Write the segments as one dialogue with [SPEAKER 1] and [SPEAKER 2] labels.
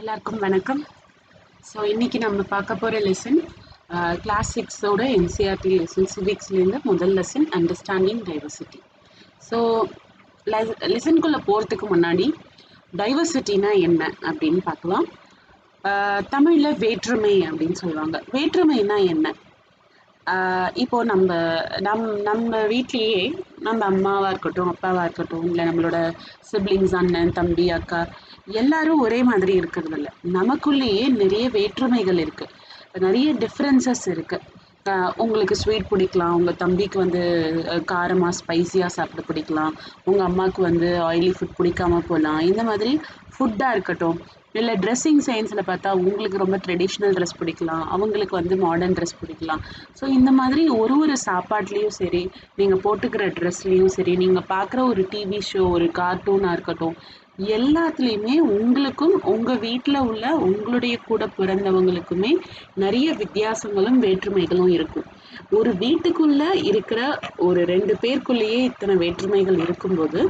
[SPEAKER 1] எல்லாருக்கும் வணக்கம். ஸோ இன்னைக்கு நம்ம பார்க்க போகிற லெசன் கிளாஸ் 6ஓட என்சிஆர்டி லெசன் சிவிக்ஸ்லேருந்து முதல் லெசன் அண்டர்ஸ்டாண்டிங் டைவர்சிட்டி. ஸோ லெசனுக்குள்ளே போகிறதுக்கு முன்னாடி டைவர்சிட்டினா என்ன அப்படின்னு பார்க்கலாம். தமிழில் வேற்றுமை அப்படின்னு சொல்லுவாங்க. வேற்றுமைனா என்ன? இப்போ நம்ம வீட்லேயே நம்ம அம்மாவாக இருக்கட்டும், அப்பாவாக இருக்கட்டும், இல்லை நம்மளோட சிப்ளிங்ஸ், அண்ணன், தம்பி, அக்கா எல்லாரும் ஒரே மாதிரி இருக்கிறது இல்லை. நமக்குள்ளேயே நிறைய வேற்றுமைகள் இருக்குது, நிறைய டிஃப்ரென்சஸ் இருக்குது. உங்களுக்கு ஸ்வீட் பிடிக்கலாம், உங்கள் தம்பிக்கு வந்து காரமாக ஸ்பைஸியாக சாப்பிட பிடிக்கலாம், உங்கள் அம்மாவுக்கு வந்து ஆயிலி ஃபுட் பிடிக்காம போகலாம். இந்த மாதிரி ஃபுட்டாக இருக்கட்டும், இல்லை ட்ரெஸ்ஸிங் சென்ஸில் பார்த்தா உங்களுக்கு ரொம்ப ட்ரெடிஷ்னல் ட்ரெஸ் பிடிக்கலாம், அவங்களுக்கு வந்து மாடர்ன் ட்ரெஸ் பிடிக்கலாம். ஸோ இந்த மாதிரி ஒரு சாப்பாட்லேயும் சரி, நீங்கள் போட்டுக்கிற ட்ரெஸ்லேயும் சரி, நீங்கள் பார்க்குற ஒரு டிவி ஷோ, ஒரு கார்ட்டூனாக இருக்கட்டும், எல்லாத்துலேயுமே உங்களுக்கும் உங்கள் வீட்டில் உள்ள உங்களுடைய கூட பிறந்தவங்களுக்குமே நிறைய வித்தியாசங்களும் வேற்றுமைகளும் இருக்கும். ஒரு வீட்டுக்குள்ள இருக்கிற ஒரு 2 பேருக்குள்ளேயே இத்தனை வேற்றுமைகள் இருக்கும்போது,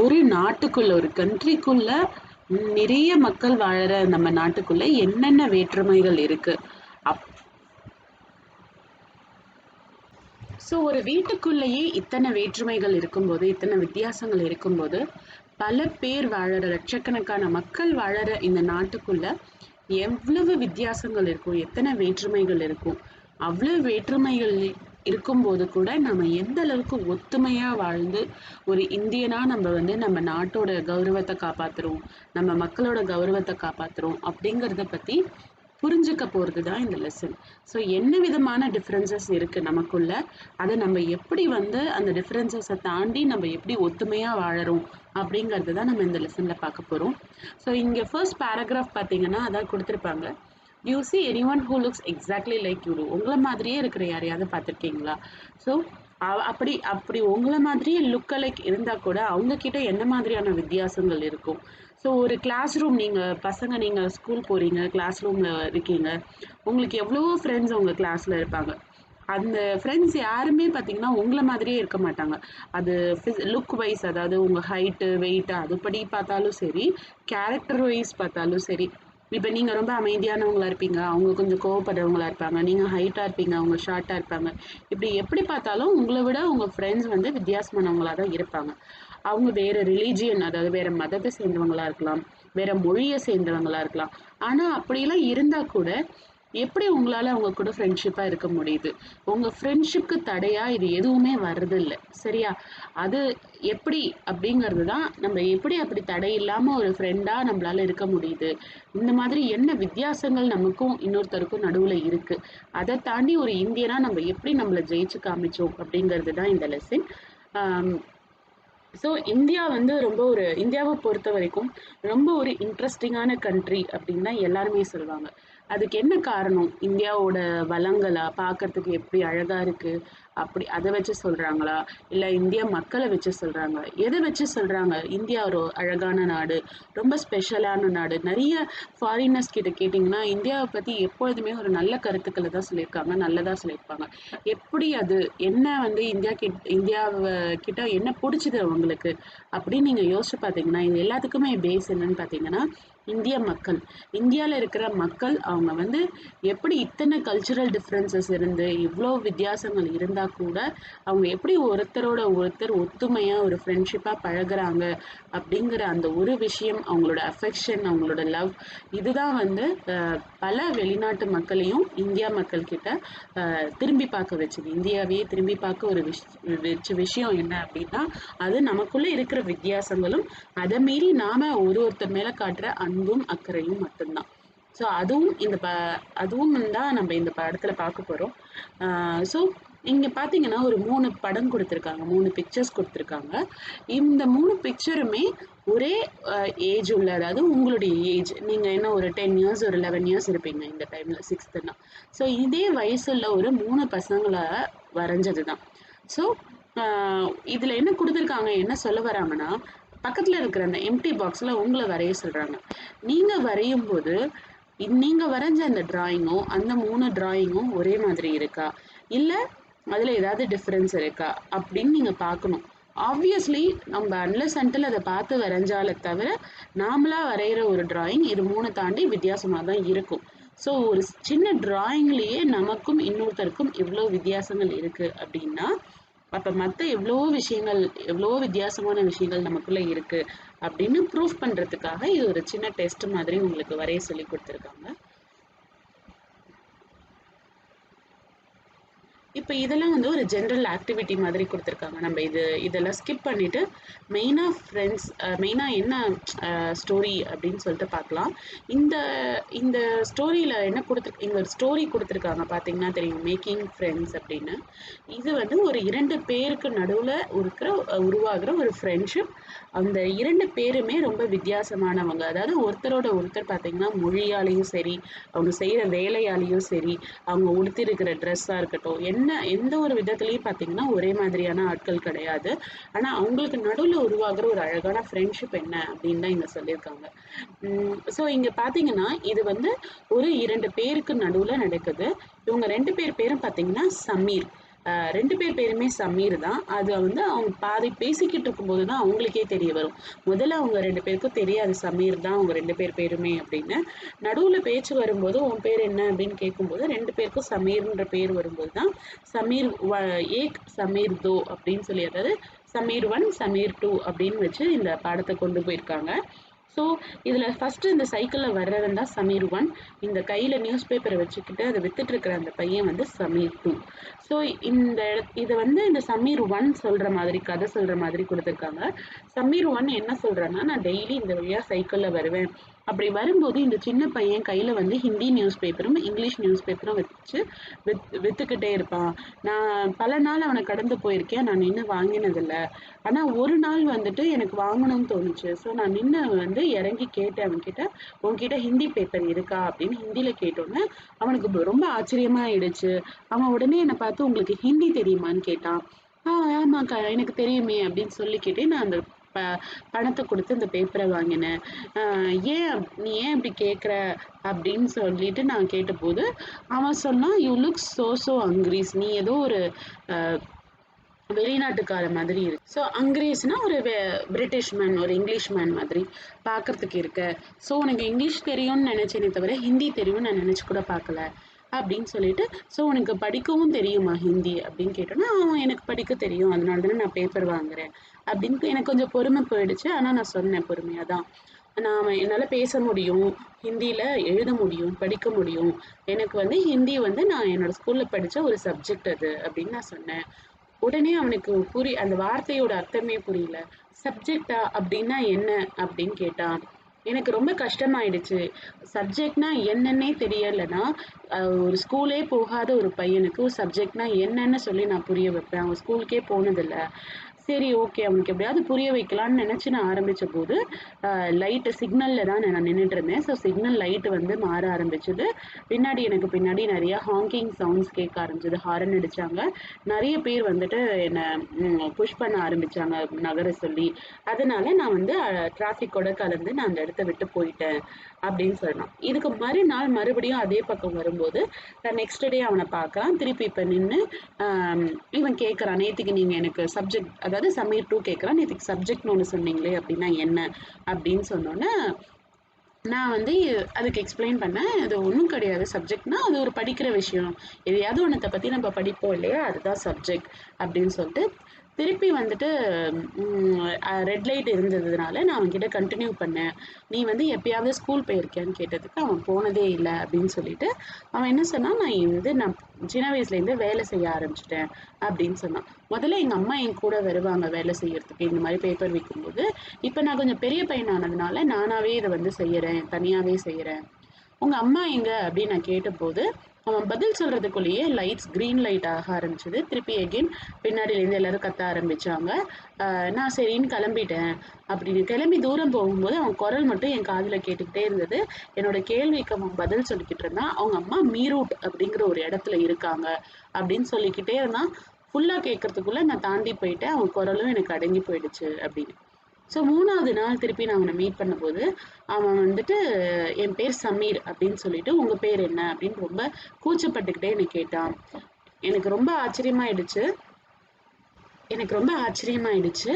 [SPEAKER 1] ஒரு நாட்டுக்குள்ள, ஒரு கண்ட்ரிக்குள்ள நிறைய மக்கள் வாழற நம்ம நாட்டுக்குள்ள என்னென்ன வேற்றுமைகள் இருக்கு? ஸோ ஒரு வீட்டுக்குள்ளேயே இத்தனை வேற்றுமைகள் இருக்கும்போது, இத்தனை வித்தியாசங்கள் இருக்கும்போது, பல பேர் வாழற, லட்சக்கணக்கான மக்கள் வாழற இந்த நாட்டுக்குள்ள எவ்வளவு வித்தியாசங்கள் இருக்கும், எத்தனை வேற்றுமைகள் இருக்கும். அவ்வளவு வேற்றுமைகள் இருக்கும்போது கூட நம்ம எந்த அளவுக்கு ஒத்துமையா வாழ்ந்து ஒரு இந்தியனா நம்ம வந்து நம்ம நாட்டோட கௌரவத்தை காப்பாத்துறோம், நம்ம மக்களோட கௌரவத்தை காப்பாத்துறோம் அப்படிங்கிறத பத்தி புரிஞ்சுக்க போகிறது தான் இந்த லெசன். ஸோ என்ன விதமான டிஃப்ரென்சஸ் இருக்குது நமக்குள்ள, அதை நம்ம எப்படி வந்து அந்த டிஃப்ரென்சஸை தாண்டி நம்ம எப்படி ஒத்துமையாக வாழறோம் அப்படிங்கிறது தான் நம்ம இந்த லெசனில் பார்க்க போகிறோம். ஸோ இங்கே ஃபர்ஸ்ட் பேராகிராஃப் பார்த்தீங்கன்னா அதான் கொடுத்துருப்பாங்க. You see anyone who looks exactly like you. உங்களை மாதிரியே இருக்கிற யாரையாவது பார்த்துருக்கீங்களா? ஸோ அப்படி அப்படி உங்களை மாதிரியே லுக் லைக் இருந்தால் கூட அவங்க கிட்ட என்ன மாதிரியான வித்தியாசங்கள் இருக்கும்? ஸோ ஒரு கிளாஸ் ரூம், நீங்கள் ஸ்கூல் போகிறீங்க, கிளாஸ் ரூமில் இருக்கீங்க, உங்களுக்கு எவ்வளவோ ஃப்ரெண்ட்ஸ் உங்கள் கிளாஸில் இருப்பாங்க. அந்த ஃப்ரெண்ட்ஸ் யாருமே பார்த்தீங்கன்னா உங்களை மாதிரியே இருக்க மாட்டாங்க. அது லுக் வைஸ், அதாவது உங்கள் ஹைட்டு, வெயிட்டு அதுபடி பார்த்தாலும் சரி, கேரக்டர் வைஸ் பார்த்தாலும் சரி. இப்போ நீங்கள் ரொம்ப அமைதியானவங்களா இருப்பீங்க, அவங்க கொஞ்சம் கோவப்படுறவங்களா இருப்பாங்க. நீங்கள் ஹைட்டாக இருப்பீங்க, அவங்க ஷார்ட்டாக இருப்பாங்க. இப்படி எப்படி பார்த்தாலும் உங்களை விட உங்கள் ஃப்ரெண்ட்ஸ் வந்து வித்தியாசமானவங்களா தான் இருப்பாங்க. அவங்க வேற ரிலீஜியன், அதாவது வேற மதத்தை சேர்ந்தவங்களா இருக்கலாம், வேற மொழியை சேர்ந்தவங்களா இருக்கலாம். ஆனால் அப்படிலாம் இருந்தால் கூட எப்படி உங்களால் அவங்க கூட ஃப்ரெண்ட்ஷிப்பாக இருக்க முடியுது? உங்கள் ஃப்ரெண்ட்ஷிப்க்கு தடையாக இது எதுவுமே வர்றதில்ல, சரியா? அது எப்படி அப்படிங்கிறது தான், நம்ம எப்படி அப்படி தடை இல்லாமல் ஒரு ஃப்ரெண்டாக நம்மளால இருக்க முடியுது, இந்த மாதிரி என்ன வித்தியாசங்கள் நமக்கும் இன்னொருத்தருக்கும் நடுவில் இருக்குது, அதை தாண்டி ஒரு இந்தியனாக நம்ம எப்படி நம்மளை ஜெயிச்சு காமிச்சோம் அப்படிங்கிறது தான் இந்த லெசன். ஸோ இந்தியா வந்து இந்தியாவை பொறுத்த வரைக்கும் ரொம்ப ஒரு இன்ட்ரெஸ்டிங்கான கண்ட்ரி அப்படின்னு தான் எல்லாருமே சொல்லுவாங்க. அதுக்கு என்ன காரணம்? இந்தியாவோட வளங்களா, பார்க்கறதுக்கு எப்படி அழகா இருக்கு அப்படி அதை வச்சு சொல்றாங்களா, இல்லை இந்தியா மக்களை வச்சு சொல்றாங்களா, எதை வச்சு சொல்றாங்க? இந்தியா ஒரு அழகான நாடு, ரொம்ப ஸ்பெஷலான நாடு. நிறைய ஃபாரினர்ஸ் கிட்ட கேட்டிங்கன்னா இந்தியாவை பற்றி எப்பொழுதுமே ஒரு நல்ல கருத்துக்களை தான் சொல்லியிருக்காங்க, நல்லதாக சொல்லியிருப்பாங்க. எப்படி அது என்ன வந்து இந்தியாவை கிட்ட என்ன பிடிச்சிது அவங்களுக்கு அப்படின்னு நீங்கள் யோசிச்சு பார்த்தீங்கன்னா, இது எல்லாத்துக்குமே பேஸ் என்னன்னு பார்த்தீங்கன்னா இந்திய மக்கள். இந்தியாவில் இருக்கிற மக்கள் அவங்க வந்து எப்படி இத்தனை கல்ச்சுரல் டிஃப்ரென்சஸ் இருந்து இவ்வளோ வித்தியாசங்கள் இருந்தால் கூட அவங்க எப்படி ஒருத்தரோட ஒருத்தர் ஒத்துமையாக ஒரு ஃப்ரெண்ட்ஷிப்பாக பழகுறாங்க அப்படிங்கிற அந்த ஒரு விஷயம், அவங்களோட அஃபெக்ஷன், அவங்களோட லவ், இதுதான் வந்து பல வெளிநாட்டு மக்களையும் இந்தியா மக்கள் கிட்ட திரும்பி பார்க்க வச்சுது. இந்தியாவையே திரும்பி பார்க்க வச்ச விஷயம் என்ன அப்படின்னா, அது நமக்குள்ளே இருக்கிற வித்தியாசங்களும் அதை மீறி நாம ஒருத்தர் மேலே காட்டுற அன்பும் அக்கறையும் மட்டும்தான். ஸோ அதுவும் தான் நம்ம இந்த படத்துல பார்க்க போறோம். ஸோ இங்க பார்த்தீங்கன்னா ஒரு 3 படம் கொடுத்துருக்காங்க, 3 பிக்சர்ஸ் கொடுத்துருக்காங்க. இந்த 3 பிக்சருமே ஒரே ஏஜ் உள்ள, அதாவது உங்களுடைய ஏஜ், நீங்க என்ன ஒரு 10 இயர்ஸ் ஒரு 11 இயர்ஸ் இருப்பீங்க இந்த டைம்ல, 6th. ஸோ இதே வயசுள்ள ஒரு 3 பசங்களை வரைஞ்சது தான். ஸோ இதுல என்ன கொடுத்துருக்காங்க, என்ன சொல்ல வராங்கன்னா, பக்கத்துல இருக்கிற அந்த எம்டி பாக்ஸ்ல உங்களை வரைய சொல்றாங்க. நீங்க வரையும் போது நீங்க வரைஞ்ச அந்த டிராயிங்கும் அந்த 3 டிராயிங்கும் ஒரே மாதிரி இருக்கா, இல்ல அதுல ஏதாவது டிஃபரன்ஸ் இருக்கா அப்படின்னு நீங்க பார்க்கணும். ஆப்வியஸ்லி நம்ம அன்லெஸ் அன்டில் அதை பார்த்து வரைஞ்சாலே தவிர நாமளா வரைகிற ஒரு டிராயிங் இது 3 தாண்டி வித்தியாசமாக தான் இருக்கும். ஸோ ஒரு சின்ன டிராயிங்லேயே நமக்கும் இன்னொருத்தருக்கும் இவ்வளோ வித்தியாசங்கள் இருக்குது அப்படின்னா, அப்போ மற்ற எவ்வளோ விஷயங்கள், எவ்வளோ வித்தியாசமான விஷயங்கள் நமக்குள்ளே இருக்குது அப்படின்னு ப்ரூஃப் பண்ணுறதுக்காக இது ஒரு சின்ன டெஸ்ட் மாதிரி உங்களுக்கு வரைய சொல்லி கொடுத்துருக்காங்க. இப்போ இதெல்லாம் வந்து ஒரு ஜென்ரல் ஆக்டிவிட்டி மாதிரி கொடுத்துருக்காங்க. நம்ம இதெல்லாம் ஸ்கிப் பண்ணிட்டு மெயினாக ஃப்ரெண்ட்ஸ், மெயினாக என்ன ஸ்டோரி அப்படின்னு சொல்லிட்டு பார்க்கலாம். இந்த இந்த ஸ்டோரியில் என்ன இங்கே ஒரு ஸ்டோரி கொடுத்துருக்காங்க பார்த்தீங்கன்னா தெரியும், மேக்கிங் ஃப்ரெண்ட்ஸ் அப்படின்னு. இது வந்து ஒரு 2 பேருக்கு நடுவில் உருவாகிற ஒரு ஃப்ரெண்ட்ஷிப். அந்த 2 பேருமே ரொம்ப வித்தியாசமானவங்க. அதாவது ஒருத்தரோட ஒருத்தர் பார்த்தீங்கன்னா மொழியாலையும் சரி, அவங்க செய்கிற வேலையாலையும் சரி, அவங்க உடுத்திருக்கிற ட்ரெஸ்ஸாக இருக்கட்டும், எந்த ஒரு விதத்துலையும் பார்த்தீங்கன்னா ஒரே மாதிரியான ஆட்கள் கிடையாது. ஆனால் அவங்களுக்கு நடுவில் உருவாகிற ஒரு அழகான ஃப்ரெண்ட்ஷிப் என்ன அப்படின்னு தான் இங்கே சொல்லியிருக்காங்க. ஸோ இங்கே பார்த்தீங்கன்னா இது வந்து ஒரு 2 பேருக்கு நடுவில் நடக்குது. இவங்க 2 பேரும் பார்த்தீங்கன்னா சமீர். 2 பேருமே சமீர் தான். அது வந்து அவங்க பாதி பேசிக்கிட்டு இருக்கும்போது தான் அவங்களுக்கே தெரிய வரும். முதல்ல அவங்க 2 பேருக்கும் தெரியாது சமீர் தான் அவங்க 2 பேருமே அப்படின்னு. நடுவில் பேச்சு வரும்போது உன் பேர் என்ன அப்படின்னு கேட்கும்போது 2 பேருக்கும் சமீர்ன்ற பேர் வரும்போது தான் சமீர் ஏக் சமீர் தோ அப்படின்னு சொல்லி, அதாவது சமீர் 1 சமீர் 2 அப்படின்னு வச்சு இந்த பாடத்தை கொண்டு போயிருக்காங்க. ஸோ இதில் ஃபஸ்ட்டு இந்த சைக்கிளில் வர்றவன் தான் சமீர் 1. இந்த கையில் நியூஸ் பேப்பரை வச்சுக்கிட்டு அதை வித்துட்டு இருக்கிற அந்த பையன் வந்து சமீர் 2. ஸோ இதை வந்து இந்த சமீர் 1 சொல்கிற மாதிரி, கதை சொல்கிற மாதிரி கொடுத்துருக்காங்க. சமீர் 1 என்ன சொல்கிறேன்னா, நான் டெய்லி இந்த வழியாக சைக்கிளில் வருவேன். அப்படி வரும்போது இந்த சின்ன பையன் கையில் வந்து ஹிந்தி நியூஸ் பேப்பரும் இங்கிலீஷ் நியூஸ் பேப்பரும் வச்சு விற்றுக்கிட்டே இருப்பான். நான் பல நாள் அவனை கடந்து போயிருக்கேன், நான் நின்று வாங்கினதில்லை. ஆனால் ஒரு நாள் வந்துட்டு எனக்கு வாங்கணும்னு தோணுச்சு. ஸோ நான் நின்று வந்து இறங்கி கேட்டேன் அவன்கிட்ட, உன்கிட்ட ஹிந்தி பேப்பர் இருக்கா அப்படின்னு ஹிந்தியில் கேட்டோன்னே அவனுக்கு ரொம்ப ஆச்சரியமாயிடுச்சு. அவன் உடனே என்னை பார்த்து உங்களுக்கு ஹிந்தி தெரியுமான்னு கேட்டான். ஆமாக்கா எனக்கு தெரியுமே அப்படின்னு சொல்லிக்கிட்டே நான் அந்த பணத்தை கொடுத்து இந்த பேப்பரை வாங்கினேன். நீ ஏன் இப்படி கேட்குற அப்படின்னு சொல்லிட்டு நான் கேட்டபோது அவன் சொன்னான், யூ லுக் சோ அங்கிரீஸ். நீ ஏதோ ஒரு வெளிநாட்டுக்கார மாதிரி இருக்கு. ஸோ அங்கிரீஸ்னா ஒரு பிரிட்டிஷ் மேன், ஒரு இங்கிலீஷ் மேன் மாதிரி பார்க்கறதுக்கு இருக்க. ஸோ உனக்கு இங்கிலீஷ் தெரியும்னு நினைச்சேனே தவிர ஹிந்தி தெரியும்னு நான் நினச்சி கூட பார்க்கல அப்படின்னு சொல்லிட்டு, ஸோ உனக்கு படிக்கவும் தெரியுமா ஹிந்தி அப்படின்னு கேட்டோன்னா, அவன் எனக்கு படிக்க தெரியும், அதனால தானே நான் பேப்பர் வாங்குறேன் அப்படின்னு. எனக்கு கொஞ்சம் பொறுமை போயிடுச்சு. ஆனால் நான் சொன்னேன் பொறுமையாக தான், என்னால் பேச முடியும், ஹிந்தியில் எழுத முடியும், படிக்க முடியும். எனக்கு வந்து ஹிந்தி வந்து நான் என்னோட ஸ்கூலில் படித்த ஒரு சப்ஜெக்ட் அது அப்படின்னு நான் சொன்னேன். உடனே அவனுக்கு அந்த வார்த்தையோட அர்த்தமே புரியல. சப்ஜெக்டா அப்படின்னா என்ன அப்படின்னு கேட்டான். எனக்கு ரொம்ப கஷ்டமாயிடுச்சு. சப்ஜெக்ட்னா என்னன்னே தெரியலைன்னா, ஒரு ஸ்கூலே போகாத ஒரு பையனுக்கு சப்ஜெக்ட்னா என்னன்னு சொல்லி நான் புரிய வைப்பேன். அவன் ஸ்கூலுக்கே போனதில்லை. சரி ஓகே, அவனுக்கு எப்படியாவது புரிய வைக்கலான்னு நினச்சி நான் ஆரம்பித்த போது லைட்டு சிக்னலில் தான் நான் நின்றுட்டு இருந்தேன். ஸோ சிக்னல் லைட்டு வந்து மாற ஆரம்பிச்சது. எனக்கு பின்னாடி நிறைய ஹாங்கிங் சவுண்ட்ஸ் கேட்க ஆரம்பிச்சது. ஹாரன் அடித்தாங்க. நிறைய பேர் வந்துட்டு என்னை புஷ் பண்ண ஆரம்பித்தாங்க நகர சொல்லி. அதனால நான் வந்து டிராஃபிக்கோட கலந்து நான் அந்த இடத்த விட்டு போயிட்டேன் அப்படின்னு சொன்னான். இதுக்கு மறுநாள் மறுபடியும் அதே பக்கம் வரும்போது நெக்ஸ்ட் டே அவனை பார்க்குறான். திருப்பி இப்போ நின்று இவன் கேட்குறான், நேற்றுக்கு நீங்கள் எனக்கு சப்ஜெக்ட், அதாவது சமீர் 2 கேட்குறான், நேற்றுக்கு சப்ஜெக்ட்னு ஒன்று சொன்னீங்களே அப்படின்னா என்ன அப்படின்னு சொன்னோன்னே நான் வந்து அதுக்கு எக்ஸ்பிளைன் பண்ணேன். அது ஒன்றும் கிடையாது, சப்ஜெக்ட்னா அது ஒரு படிக்கிற விஷயம், எதையாவது ஒன்றத்தை பற்றி நம்ம படிப்போம் இல்லையா, அதுதான் சப்ஜெக்ட் அப்படின்னு சொல்லிட்டு திருப்பி வந்துட்டு ரெட் லைட் இருந்ததுனால நான் அவன்கிட்ட கண்டினியூ பண்ணேன். நீ வந்து எப்பயாவது ஸ்கூல் போயிருக்கியான்னு கேட்டதுக்கு அவன் போனதே இல்லை அப்படின்னு சொல்லிட்டு அவன் என்ன சொன்னான், நான் சின்ன வயசுலேருந்தே வேலை செய்ய ஆரம்பிச்சிட்டேன் அப்படின்னு சொன்னான். முதல்ல எங்கள் அம்மா என் கூட வருவாங்க வேலை செய்யறதுக்கு இந்த மாதிரி பேப்பர் விற்கும்போது. இப்போ நான் கொஞ்சம் பெரிய பையனானதுனால நானாகவே இதை வந்து செய்கிறேன், தனியாகவே செய்கிறேன். உங்கள் அம்மா எங்க அப்படின்னு நான் கேட்டபோது அவன் பதில் சொல்கிறதுக்குள்ளேயே லைட்ஸ் க்ரீன் லைட் ஆக ஆரம்பிச்சது. திருப்பி எகெயின் பின்னாடியிலேருந்து எல்லாரும் கத்த ஆரம்பித்தாங்க. நான் சரின்னு கிளம்பிட்டேன். அப்படின்னு கிளம்பி தூரம் போகும்போது அவன் குரல் மட்டும் என் காதில் கேட்டுக்கிட்டே இருந்தது. என்னோட கேள்விக்கு அவன் பதில் சொல்லிக்கிட்டு இருந்தான். அவங்க அம்மா மீரூட் அப்படிங்கிற ஒரு இடத்துல இருக்காங்க அப்படின்னு சொல்லிக்கிட்டே இருந்தான். ஃபுல்லாக கேட்கறதுக்குள்ளே நான் தாண்டி போயிட்டேன். அவன் குரலும் எனக்கு அடங்கி போயிடுச்சு அப்படின்னு. ஸோ 3வது நாள் திருப்பி நான் அவனை மீட் பண்ணும்போது அவன் வந்துட்டு என் பேர் சமீர் அப்படின்னு சொல்லிட்டு, உங்கள் பேர் என்ன அப்படின்னு ரொம்ப கூச்சப்பட்டுக்கிட்டே என்னை கேட்டான். எனக்கு ரொம்ப ஆச்சரியமாயிடுச்சு. எனக்கு ரொம்ப ஆச்சரியமாயிடுச்சு.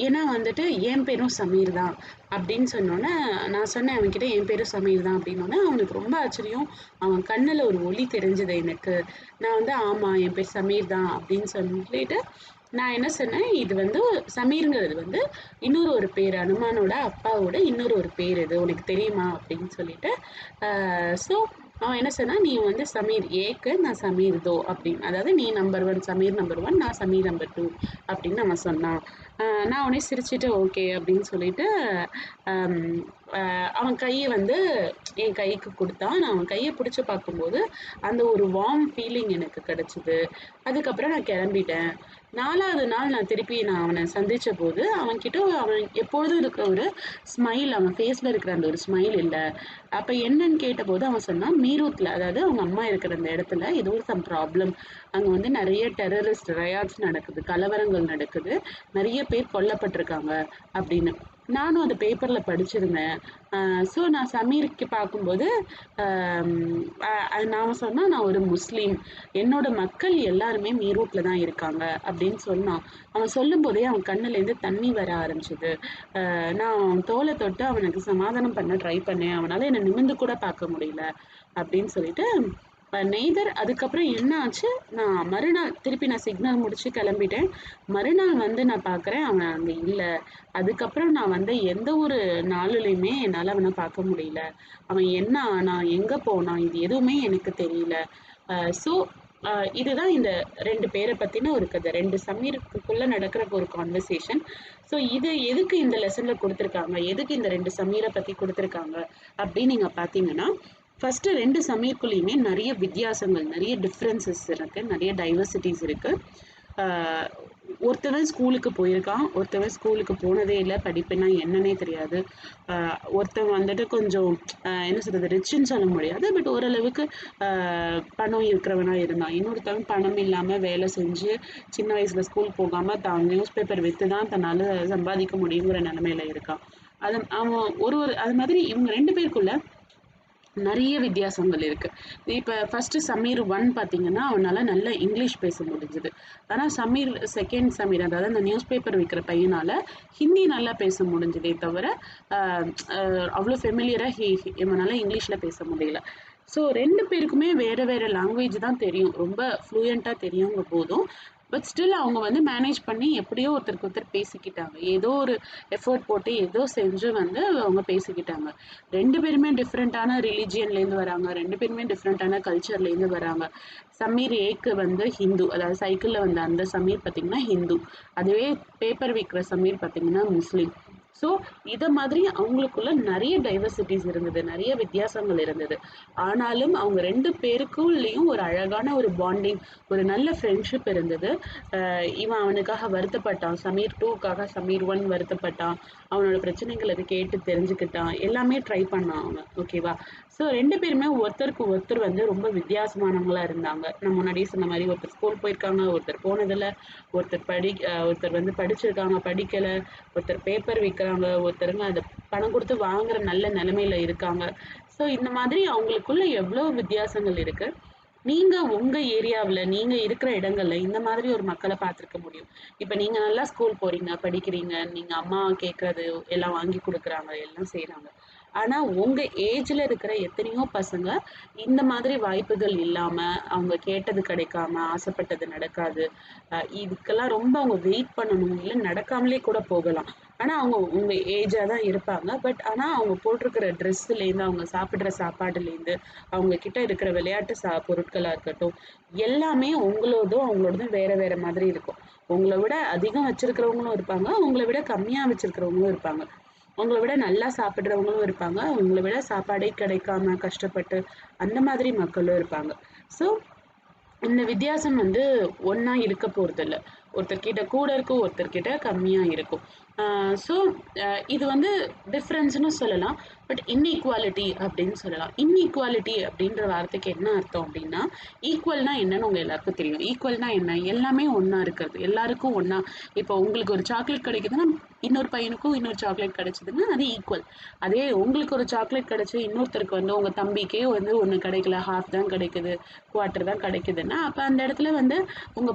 [SPEAKER 1] ஏன்னா வந்துட்டு என் பேரும் சமீர் தான் அப்படின்னு சொன்னோன்னே, நான் சொன்னேன் அவன்கிட்ட என் பேரும் சமீர் தான் அப்படின்னோன்னே, அவனுக்கு ரொம்ப ஆச்சரியம். அவன் கண்ணுல ஒரு ஒளி தெரிஞ்சது எனக்கு. நான் வந்து ஆமா என் பேர் சமீர் தான் அப்படின்னு சொல்லிட்டு, நான் என்ன சொன்னேன், இது வந்து சமீர்ங்கிறது வந்து இன்னொரு ஒரு பேரு. அனுமானோட அப்பாவோட இன்னொரு ஒரு பேர் இது. உனக்கு தெரியுமா? அப்படின்னு சொல்லிட்டு, ஸோ அவன் என்ன சொன்னான், "நீ வந்து சமீர் ஏக்கு, நான் சமீர் தோ" அப்படின்னு. அதாவது நீ நம்பர் 1 சமீர் நம்பர் 1, நான் சமீர் நம்பர் 2 அப்படின்னு அவன் சொன்னான். நான் உடனே சிரிச்சுட்டு ஓகே அப்படின்னு சொல்லிட்டு, அம் அ அவன் கைய வந்து என் கைக்கு குடுத்தான். நான் அவன் கைய பிடிச்சு பார்க்கும்போது, அந்த ஒரு வார்ம் ஃபீலிங் எனக்கு கிடைச்சது. அதுக்கப்புறம் நான் கிளம்பிட்டேன். 4வது நாள் நான் அவன சந்திச்சபோது, அவன்கிட்ட அவன் எப்பொழுதும் இருக்கிற ஒரு ஸ்மைல், அவன் ஃபேஸ்ல இருக்கிற அந்த ஒரு ஸ்மைல் இல்ல. அப்ப என்னன்னு கேட்டபோது அவன் சொன்னான், மீரூட்ல அதாவது அவங்க அம்மா இருக்கிற அந்த இடத்துல ஏதோ சம் ப்ராப்ளம். அங்க வந்து நெறைய டெரரிஸ்ட் ரயாட்ஸ் நடக்குது. கலவரங்கள் நடக்குது. நெறைய பேர் கொல்லப்பட்டுருக்காங்க அப்படின்னு. நானும் அந்த பேப்பர்ல படிச்சிருந்தேன். ஸோ நான் சமீருக்கு பார்க்கும்போது, அம் அவன் சொன்னான், "நான் ஒரு முஸ்லீம். என்னோட மக்கள் எல்லாருமே மீரூட்ல தான் இருக்காங்க" அப்படின்னு சொன்னான். அவன் சொல்லும்போதே அவன் கண்ணுலேருந்து தண்ணி வர ஆரம்பிச்சது. நான் அவன் தோள தொட்டு அவனுக்கு சமாதானம் பண்ண ட்ரை பண்ணேன். அவனால என்ன நிமிர்ந்து கூட பார்க்க முடியல அப்படின்னு சொல்லிட்டு, நெய்தர் அதுக்கப்புறம் என்ன ஆச்சு, நான் சிக்னல் முடிச்சு கிளம்பிட்டேன். மறுநாள் வந்து நான் பார்க்குறேன், அவன் அங்க இல்ல. அதுக்கப்புறம் நான் வந்த எந்த ஒரு நாளுலயுமே என்னால அவன பார்க்க முடியல. அவன் என்ன ஆனான்? எங்க போனான்? இது எதுவுமே எனக்கு தெரியல. அ ஸோ அ இதுதான் இந்த 2 பேர பத்தின ஒரு கதை. 2 சமீருக்குள்ள நடக்கிற ஒரு கான்வர்சேஷன். ஸோ இது எதுக்கு இந்த லெசன்ல குடுத்துருக்காங்க? எதுக்கு இந்த 2 சமீர பத்தி குடுத்துருக்காங்க? அப்படின்னு நீங்க பார்த்தீங்கன்னா, ஃபர்ஸ்ட்டு 2 சமீர்க்குள்ளயுமே நெறைய வித்தியாசங்கள், நெறைய டிஃபரன்சஸ் இருக்கு. நெறைய டைவர்சிட்டீஸ் இருக்கு. ஆ ஒருத்தவன் ஸ்கூலுக்கு போயிருக்கான். ஒருத்தவன் ஸ்கூலுக்கு போனதே இல்ல. படிப்புன்னா என்னன்னே தெரியாது. அ ஒருத்தன் வந்துட்டு கொஞ்சம் என்ன சொல்றது? ரிச்சுன்னு சொல்ல முடியாது. பட் ஓரளவுக்கு அ பணம் இருக்கிறவனா இருந்தான். இன்னொருத்தவன் பணம் இல்லாம வேலை செஞ்சு, சின்ன வயசுல ஸ்கூல் போகாம தான் நியூஸ் பேப்பர் வித்து தான் தன்னால சம்பாதிக்க முடியுங்கிற நெலைமையில இருக்கான். அவன் அது மாதிரி இவங்க 2 பேருக்குள்ள நெறைய வித்தியாசங்கள் இருக்கு. இப்ப ஃபர்ஸ்ட்டு சமீர் 1 பார்த்தீங்கன்னா, அவனால நல்லா இங்கிலீஷ் பேச முடிஞ்சது. ஆனா சமீர் 2ண்ட் சமீர் அதாவது அந்த நியூஸ் பேப்பர் விக்கிற பையனால ஹிந்தி நல்லா பேச முடிஞ்சதே தவிர, அ அ அவ்ளோ ஃபெமிலியரா இவனால இங்கிலீஷ்ல பேச முடியல. ஸோ 2 பேருக்குமே வேற வேற லாங்குவேஜ் தான் தெரியும். ரொம்ப ஃப்ளூயன்ட்டா தெரியுங்க போதும். பட் ஸ்டில் அவங்க வந்து மேனேஜ் பண்ணி எப்படியோ ஒருத்தருக்கு ஒருத்தர் பேசிக்கிட்டாங்க. ஏதோ ஒரு எஃபோர்ட் போட்டு ஏதோ செஞ்சு வந்து அவங்க பேசிக்கிட்டாங்க. 2 பேருமே டிஃப்ரெண்ட்டான ரிலிஜியன்லேருந்து வராங்க. 2 பேருமே டிஃப்ரெண்ட்டான கல்ச்சர்லேருந்து வராங்க. சமீர் ஏக்கு வந்து ஹிந்து. அதாவது சைக்கிள்ல வந்த அந்த சமீர் பார்த்தீங்கன்னா ஹிந்து. அதுவே பேப்பர் விக்கிற சமீர் பார்த்தீங்கன்னா முஸ்லீம். ஸோ இத மாதிரி அவங்களுக்குள்ள நெறைய டைவர்சிட்டீஸ் இருந்தது. நெறைய வித்தியாசங்கள் இருந்தது. ஆனாலும் அவங்க 2 பேருக்குள்ளயும் ஒரு அழகான ஒரு பாண்டிங், ஒரு நல்ல ஃப்ரெண்ட்ஷிப் இருந்தது. இவன் அவனுக்காக வருத்தப்பட்டான். சமீர் 2க்காக சமீர் 1 வருத்தப்பட்டான். அவனோட பிரச்சனைகள கேட்டு தெரிஞ்சுக்கிட்டான். எல்லாமே ட்ரை பண்ணான் அவன். ஓகேவா? ஸோ 2 பேருமே ஒருத்தருக்கு ஒருத்தர் வந்து ரொம்ப வித்தியாசமானவங்களா இருந்தாங்க. நான் முன்னாடியே சொன்ன மாரி ஒருத்தர் ஸ்கூல் போயிருக்காங்க, ஒருத்தர் போனதில்ல, ஒருத்தர் வந்து படிச்சிருக்காங்க, படிக்கல, ஒருத்தர் பேப்பர் விக்கிறாங்க, ஒருத்தருங்க அத பணம் குடுத்து வாங்குற நல்ல நெலைமையில இருக்காங்க. ஸோ இந்த மாதிரி அவங்களுக்குள்ள எவ்ளோ வித்தியாசங்கள் இருக்கு. நீங்க உங்க ஏரியாவுல, நீங்க இருக்கிற இடங்கள்ல இந்த மாதிரி ஒரு மக்கள பார்த்திருக்க முடியும். இப்ப நீங்க நல்லா ஸ்கூல் போறீங்க, படிக்கிறீங்க, நீங்க அம்மா கேட்கறது எல்லாம் வாங்கி குடுக்குறாங்க, எல்லாம் செய்றாங்க. ஆனா உங்க ஏஜ்ல இருக்கிற எத்தனையோ பசங்க இந்த மாதிரி வாய்ப்புகள் இல்லாம, அவங்க கேட்டது கிடைக்காம, ஆசைப்பட்டது நடக்காது. இதுக்கெல்லாம் ரொம்ப அவங்க வெயிட் பண்ணணும். இல்ல நடக்காமலே கூட போகலாம். ஆனா அவங்க உங்க ஏஜா தான் இருப்பாங்க. பட் ஆனா அவங்க போட்டிருக்கிற ட்ரெஸ்ஸுலேருந்து, அவங்க சாப்பிடுற சாப்பாடுலேருந்து, அவங்க கிட்ட இருக்கிற விளையாட்டு பொருட்களா இருக்கட்டும், எல்லாமே அவங்களோடதும் வேற வேற மாதிரி இருக்கும். உங்கள விட அதிகம் வச்சிருக்கிறவங்களும் இருப்பாங்க. உங்கள விட கம்மியா வச்சிருக்கிறவங்களும் இருப்பாங்க. உங்கள விட நல்லா சாப்பிடுறவங்களும் இருப்பாங்க. உங்கள விட சாப்பாடே கிடைக்காம கஷ்டப்பட்டு அந்த மாதிரி மக்களும் இருப்பாங்க. ஸோ இந்த வித்தியாசம் வந்து ஒண்ணா இருக்க போறதில்ல. ஒருத்தர்கிட்ட கூட இருக்கும், ஒருத்தர்கிட்ட கம்மியா இருக்கும். ஆ ஸோ இது வந்து டிஃபரன்ஸ்ன்னு சொல்லலாம். பட் இன்இக்வாலிட்டி அப்படின்னு சொல்லலாம். இன்இக்வாலிட்டி அப்படின்ற வார்த்தைக்கு என்ன அர்த்தம் அப்படின்னா, ஈக்குவல்னா என்னன்னு உங்க எல்லாருக்கும் தெரியும். ஈக்குவல்னா என்ன? எல்லாமே ஒண்ணா இருக்கிறது. எல்லாருக்கும் ஒண்ணா இப்போ உங்களுக்கு ஒரு சாக்லேட் கிடைக்குதுன்னா, இன்னொரு பையனுக்கும் இன்னொரு சாக்லேட் கிடைச்சதுன்னா அது ஈக்குவல். அதே உங்களுக்கு ஒரு சாக்லேட் கிடைச்சு இன்னொருத்தருக்கு வந்து உங்க தம்பிக்கே வந்து ஒண்ணு கிடைக்கல, ஹாஃப் தான் கிடைக்குது, குவார்ட்டர் தான் கிடைக்குதுன்னா, அப்ப அந்த இடத்துல வந்து உங்க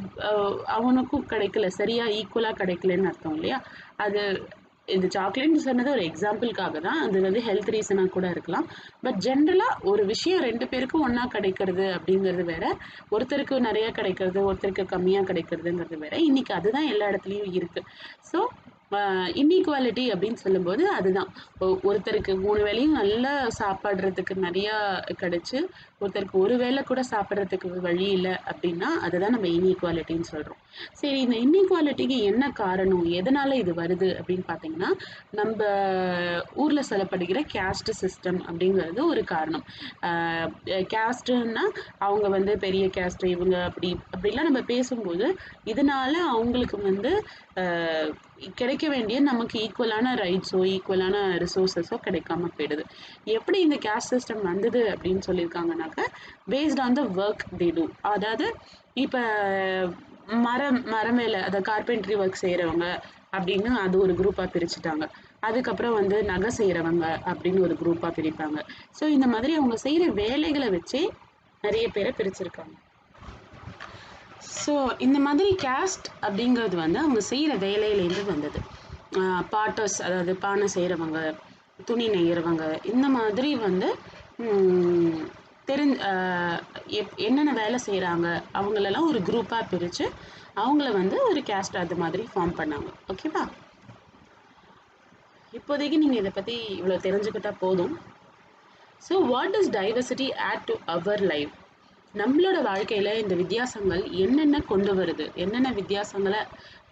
[SPEAKER 1] அவனுக்கும் கிடைக்கல, சரியா ஈக்குவலா கிடைக்கலன்னு அர்த்தம் இல்லையா? அது இது சாக்லேட்னு சொன்னது ஒரு எக்ஸாம்பிளுக்காக தான். அது வந்து ஹெல்த் ரீசனா கூட இருக்கலாம். பட் ஜென்ரலா ஒரு விஷயம் 2 பேருக்கும் ஒண்ணா கிடைக்கிறது அப்படிங்கிறது வேற. ஒருத்தருக்கு நிறைய கிடைக்கிறது, ஒருத்தருக்கு கம்மியா கிடைக்கிறதுங்கிறது வேற. இன்னைக்கு அதுதான் எல்லா இடத்துலயும் இருக்கு. ஸோ இன்இக்வாலிட்டி அப்படின்னு சொல்லும்போது அதுதான். ஒருத்தருக்கு 3 வேளையும் நல்லா சாப்பிடுறதுக்கு நிறையா கிடைச்சு, ஒருத்தருக்கு ஒரு வேளை கூட சாப்பிடுறதுக்கு வழி இல்ல அப்படின்னா, அதுதான் நம்ம இன்இக்வாலிட்டின்னு சொல்றோம். சரி, இந்த இன்இக்வாலிட்டிக்கு என்ன காரணம்? எதனால இது வருது அப்படின்னு பார்த்தீங்கன்னா, நம்ப ஊர்ல சொல்லப்படுகிற கேஸ்ட் சிஸ்டம் அப்படிங்கிறது ஒரு காரணம். அ கேஸ்ட்டுன்னா அவங்க வந்து பெரிய கேஸ்ட் இவங்க அப்படிலாம் நம்ம பேசும்போது, இதனால அவங்களுக்கு வந்து அ கிடைக்க வேண்டிய நமக்கு ஈக்குவலான ரைட்ஸோ, ஈக்குவலான ரிசோர்ஸஸோ கிடைக்காம போயிடுது. எப்படி இந்த கேஸ்ட் சிஸ்டம் வந்தது அப்படின்னு சொல்லியிருக்காங்கனாக்க, based on the work they do. அதாவது இப்ப மரம் வேலை, அதாவது கார்பென்ட்ரி ஒர்க் செய்றவங்க அப்படின்னு அது ஒரு குரூப்பா பிரிச்சுட்டாங்க. அதுக்கப்புறம் வந்து நகை செய்றவங்க அப்படின்னு ஒரு குரூப்பா பிரிப்பாங்க. ஸோ இந்த மாதிரி அவங்க செய்ற வேலைகள வச்சே நெறைய பேர பிரிச்சிருக்காங்க. ஸோ இந்த மாதிரி கேஸ்ட் அப்படிங்கிறது வந்து அவங்க செய்கிற வேலையிலேருந்து வந்தது. பாட்டர்ஸ், அதாவது பானை செய்கிறவங்க, துணி நெய்கிறவங்க, இந்த மாதிரி வந்து ம், தெரிஞ் என்னென்ன வேலை செய்கிறாங்க அவங்களெல்லாம் ஒரு குரூப்பாக பிரித்து அவங்கள வந்து ஒரு கேஸ்ட் அது மாதிரி ஃபார்ம் பண்ணாங்க. ஓகேவா? இப்போதைக்கு நீங்கள் இதை பற்றி இவ்வளோ தெரிஞ்சுக்கிட்டா போதும். So what is diversity add to our life? நம்மளோட வாழ்க்கையில இந்த வித்தியாசங்கள் என்னென்ன கொண்டு வருது, என்னென்ன வித்தியாசங்களை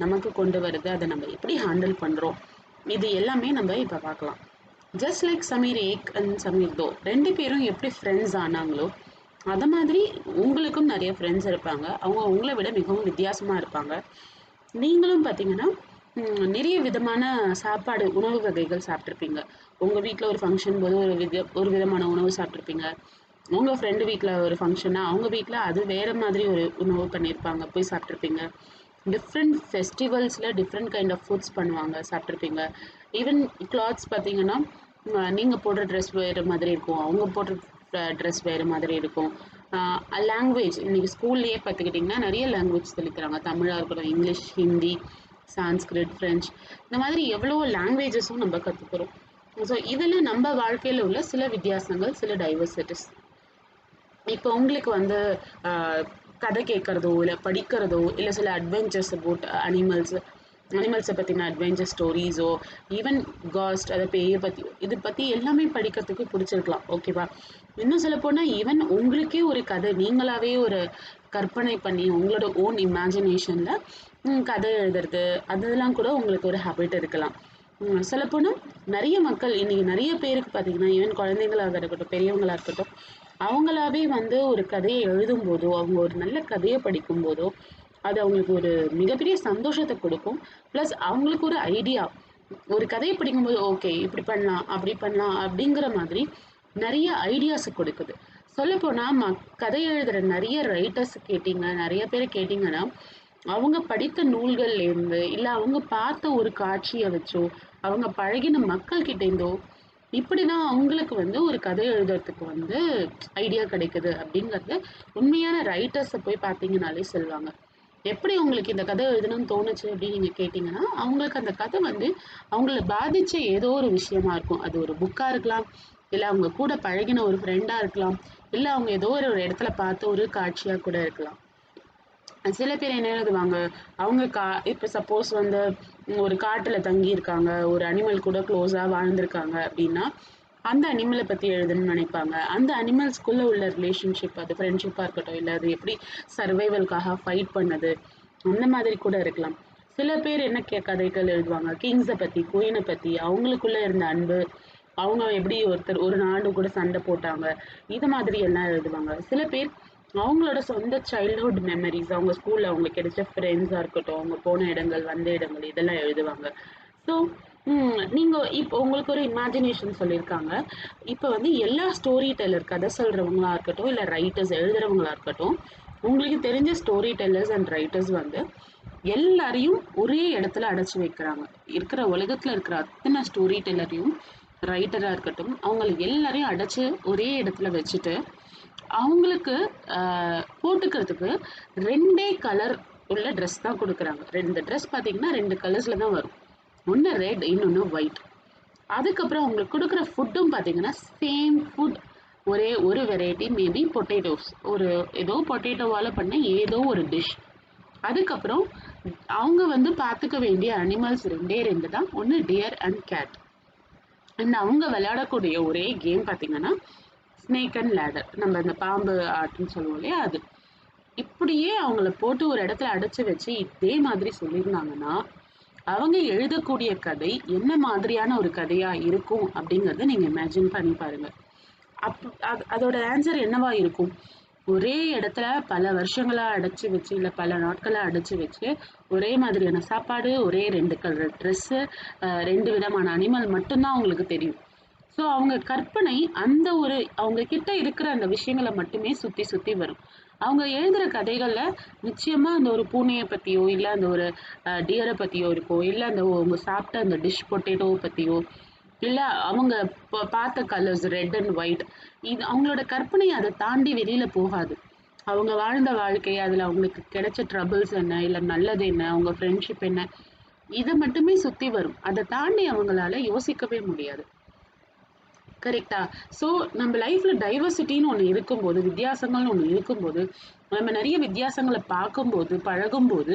[SPEAKER 1] நமக்கு கொண்டு வருது, அதை நம்ம எப்படி ஹேண்டில் பண்றோம், இது எல்லாமே நம்ம இப்ப பார்க்கலாம். Just like Sameer Ek and Sameer தோ, 2 பேரும் எப்படி ஃப்ரெண்ட்ஸ் ஆனாங்களோ அத மாதிரி உங்களுக்கும் நிறைய ஃப்ரெண்ட்ஸ் இருப்பாங்க. அவங்க உங்களை விட மிகவும் வித்தியாசமா இருப்பாங்க. நீங்களும் பார்த்தீங்கன்னா நிறைய விதமான சாப்பாடு உணவு வகைகள் சாப்பிட்ருப்பீங்க. உங்க வீட்ல ஒரு ஃபங்க்ஷன் போது ஒரு விதமான உணவு சாப்பிட்ருப்பீங்க. உங்க ஃப்ரெண்டு வீட்ல ஒரு ஃபங்க்ஷன்னா, அவங்க வீட்ல அது வேற மாதிரி ஒரு உணவு பண்ணியிருப்பாங்க. போய் சாப்பிட்டுருப்பீங்க. டிஃப்ரெண்ட் ஃபெஸ்டிவல்ஸ்ல டிஃப்ரெண்ட் கைண்ட் ஆஃப் ஃபுட்ஸ் பண்ணுவாங்க, சாப்பிட்டுருப்பீங்க. ஈவன் கிளாத்ஸ் பார்த்தீங்கன்னா, நீங்க போடுற ட்ரெஸ் வேற மாதிரி இருக்கும். அவங்க போடுற ட்ரெஸ் வேற மாதிரி இருக்கும். லாங்குவேஜ் இன்னைக்கு ஸ்கூல்லயே பார்த்துக்கிட்டிங்கன்னா, நிறைய லாங்குவேஜ் சொல்லித் தராங்க. தமிழா இருக்கட்டும், இங்கிலீஷ், ஹிந்தி, சான்ஸ்கிரிட், ஃப்ரெஞ்ச், இந்த மாதிரி எவ்வளவோ லாங்குவேஜஸும் நம்ம கத்துக்கிறோம். ஸோ இதெல்லாம் நம்ம வாழ்க்கையில உள்ள சில வித்தியாசங்கள், சில டைவர்சிட்டிஸ். இப்போ உங்களுக்கு வந்து ஆஹ், கதை கேட்கறதோ இல்லை படிக்கிறதோ இல்லை சில அட்வென்ச்சர்ஸ் அபவுட் அனிமல்ஸை பற்றின அட்வென்ச்சர் ஸ்டோரிஸோ, ஈவன் காஸ்ட், அதை பேயை பற்றி இது பற்றி எல்லாமே படிக்கிறதுக்கு பிடிச்சிருக்கலாம். ஓகேவா? இன்னும் சொல்ல போனால் ஈவன் உங்களுக்கே ஒரு கதை நீங்களாவே ஒரு கற்பனை பண்ணி உங்களோட ஓன் இமேஜினேஷனில் கதை எழுதுறது, அதெல்லாம் கூட உங்களுக்கு ஒரு ஹேபிட் இருக்கலாம். சொல்லப்போனால் நிறைய மக்கள் இன்னைக்கு நிறைய பேருக்கு பார்த்தீங்கன்னா, ஈவன் குழந்தைங்களாக இருக்கட்டும், பெரியவங்களா இருக்கட்டும், அவங்களாவே வந்து ஒரு கதையை எழுதும் போதோ, அவங்க ஒரு நல்ல கதையை படிக்கும் போதோ, அது அவங்களுக்கு ஒரு மிகப்பெரிய சந்தோஷத்தை கொடுக்கும். ப்ளஸ் அவங்களுக்கு ஒரு ஐடியா, ஒரு கதையை படிக்கும்போது ஓகே இப்படி பண்ணலாம், அப்படி பண்ணலாம் அப்படிங்கிற மாதிரி நிறைய ஐடியாஸ் கொடுக்குது. சொல்லப்போனா கதை எழுதுற நிறைய ரைட்டர்ஸ் கேட்டீங்க, நிறைய பேரை கேட்டீங்கன்னா, அவங்க படித்த நூல்கள்ல இருந்து இல்ல அவங்க பார்த்த ஒரு காட்சியை வச்சோ, அவங்க பழகின மக்கள் கிட்ட இருந்தோ, இப்படிதான் அவங்களுக்கு வந்து ஒரு கதை எழுதுறதுக்கு வந்து ஐடியா கிடைக்குது அப்படிங்கறது உண்மையான ரைட்டர்ஸை போய் பார்த்தீங்கன்னாலே சொல்லுவாங்க. எப்படி உங்களுக்கு இந்த கதை எழுதணும்னு தோணுச்சு அப்படின்னு நீங்க கேட்டீங்கன்னா, அவங்களுக்கு அந்த கதை வந்து அவங்கள பாதிச்ச ஏதோ ஒரு விஷயமா இருக்கும். அது ஒரு புக்கா இருக்கலாம், இல்ல அவங்க கூட பழகின ஒரு ஃப்ரெண்டா இருக்கலாம், இல்ல அவங்க ஏதோ ஒரு இடத்துல பார்த்த ஒரு காட்சியா கூட இருக்கலாம். சில பேர் என்ன எழுதுவாங்க, அவங்க இப்ப சப்போஸ் வந்து ஒரு காட்டுல தங்கி இருக்காங்க, ஒரு அனிமல் கூட க்ளோஸா வாழ்ந்திருக்காங்க அப்படின்னா, அந்த அனிமலை பத்தி எழுதணும்னு நினைப்பாங்க. அந்த அனிமல்ஸ்குள்ள உள்ள ரிலேஷன்ஷிப், அது ஃப்ரெண்ட்ஷிப்பா இருக்கட்டும், இல்ல அது எப்படி சர்வைவல்காக ஃபைட் பண்ணது, அந்த மாதிரி கூட இருக்கலாம். சில பேர் என்ன கதைகள் எழுதுவாங்க, கிங்ஸை பத்தி, குயினை பத்தி, அவங்களுக்குள்ள இருந்த அன்பு, அவங்க எப்படி ஒரு நாடு கூட சண்டை போட்டாங்க, இது மாதிரி எல்லாம் எழுதுவாங்க. சில பேர் அவங்களோட சொந்த சைல்ட்ஹுட் மெமரிஸ், அவங்க ஸ்கூல்ல அவங்களுக்கு கிடைச்ச ஃப்ரெண்ட்ஸா இருக்கட்டும், அவங்க போன இடங்கள், வந்த இடங்கள், இதெல்லாம் எழுதுவாங்க. ஸோ நீங்க இப்போ உங்களுக்கு ஒரு இமேஜினேஷன் சொல்லியிருக்காங்க. இப்போ வந்து எல்லா ஸ்டோரி டெல்லர், கதை சொல்றவங்களா இருக்கட்டும், இல்ல ரைட்டர்ஸ் எழுதுறவங்களா இருக்கட்டும், உங்களுக்கு தெரிஞ்ச ஸ்டோரி டெல்லர்ஸ் அண்ட் ரைட்டர்ஸ் வந்து எல்லாரையும் ஒரே இடத்துல அடைச்சு வைக்கிறாங்க. இருக்கிற உலகத்துல இருக்கிற அத்தனை ஸ்டோரி டெல்லரையும், ரைட்டரா இருக்கட்டும், அவங்கள எல்லாரையும் அடைச்சு ஒரே இடத்துல வச்சுட்டு அவங்களுக்கு போட்டுக்கிறதுக்கு 2 கலர் உள்ள ட்ரெஸ் தான் கொடுக்குறாங்க. 2 ட்ரெஸ் பார்த்தீங்கன்னா 2 கலர்ஸ்ல தான் வரும். ஒன்று ரெட், இன்னொன்று ஒயிட். அதுக்கப்புறம் அவங்களுக்கு கொடுக்குற ஃபுட்டும் பார்த்தீங்கன்னா சேம் ஃபுட், ஒரே ஒரு வெரைட்டி, மேபி பொட்டேட்டோஸ், ஒரு ஏதோ பொட்டேட்டோவால் பண்ண ஏதோ ஒரு டிஷ். அதுக்கப்புறம் அவங்க வந்து பார்த்துக்க வேண்டிய அனிமல்ஸ் 2 தான், ஒன்று டியர் அண்ட் கேட். அண்ட் அவங்க விளையாடக்கூடிய ஒரே கேம் பார்த்தீங்கன்னா ஸ்னேக் அண்ட் லேடர், நம்ம அந்த பாம்பு ஆட்டுன்னு சொல்லுவோம் இல்லையா அது. இப்படியே அவங்கள போட்டு ஒரு இடத்துல அடைச்சு வச்சு இதே மாதிரி சொல்லியிருந்தாங்கன்னா அவங்க எழுதக்கூடிய கதை என்ன மாதிரியான ஒரு கதையா இருக்கும் அப்படிங்கறத நீங்க இமேஜின் பண்ணி பாருங்க. அதோட ஆன்சர் என்னவா இருக்கும்? ஒரே இடத்துல பல வருஷங்களா அடைச்சு வச்சு, இல்ல பல நாட்களா அடைச்சு வச்சு, ஒரே மாதிரியான சாப்பாடு, ஒரே 2 கலர் ட்ரெஸ்ஸு, 2 விதமான அனிமல் மட்டும்தான் அவங்களுக்கு தெரியும். ஸோ அவங்க கற்பனை அந்த ஒரு அவங்க கிட்ட இருக்கிற அந்த விஷயங்களை மட்டுமே சுத்தி சுத்தி வரும். அவங்க எழுதுற கதைகள்ல நிச்சயமா அந்த ஒரு பூனையை பத்தியோ, இல்ல அந்த ஒரு டியரை பத்தியோ இருக்கும், இல்ல அந்த அவங்க சாப்பிட்ட அந்த டிஷ் பொட்டேட்டோவை பத்தியோ, இல்ல அவங்க பார்த்த கலர்ஸ் ரெட் அண்ட் ஒயிட், இது அவங்களோட கற்பனை அதை தாண்டி வெளியில போகாது. அவங்க வாழ்ந்த வாழ்க்கை, அதுல அவங்களுக்கு கிடைச்ச ட்ரபிள்ஸ் என்ன, இல்ல நல்லது என்ன, அவங்க ஃப்ரெண்ட்ஷிப் என்ன, இதை மட்டுமே சுத்தி வரும். அதை தாண்டி அவங்களால யோசிக்கவே முடியாது. கரெக்டா? ஸோ நம்ம லைஃப்ல டைவர்சிட்டின்னு ஒண்ணு இருக்கும்போது, வித்தியாசங்கள்னு ஒண்ணு இருக்கும்போது, நம்ம நிறைய வித்தியாசங்கள பார்க்கும்போது, பழகும்போது,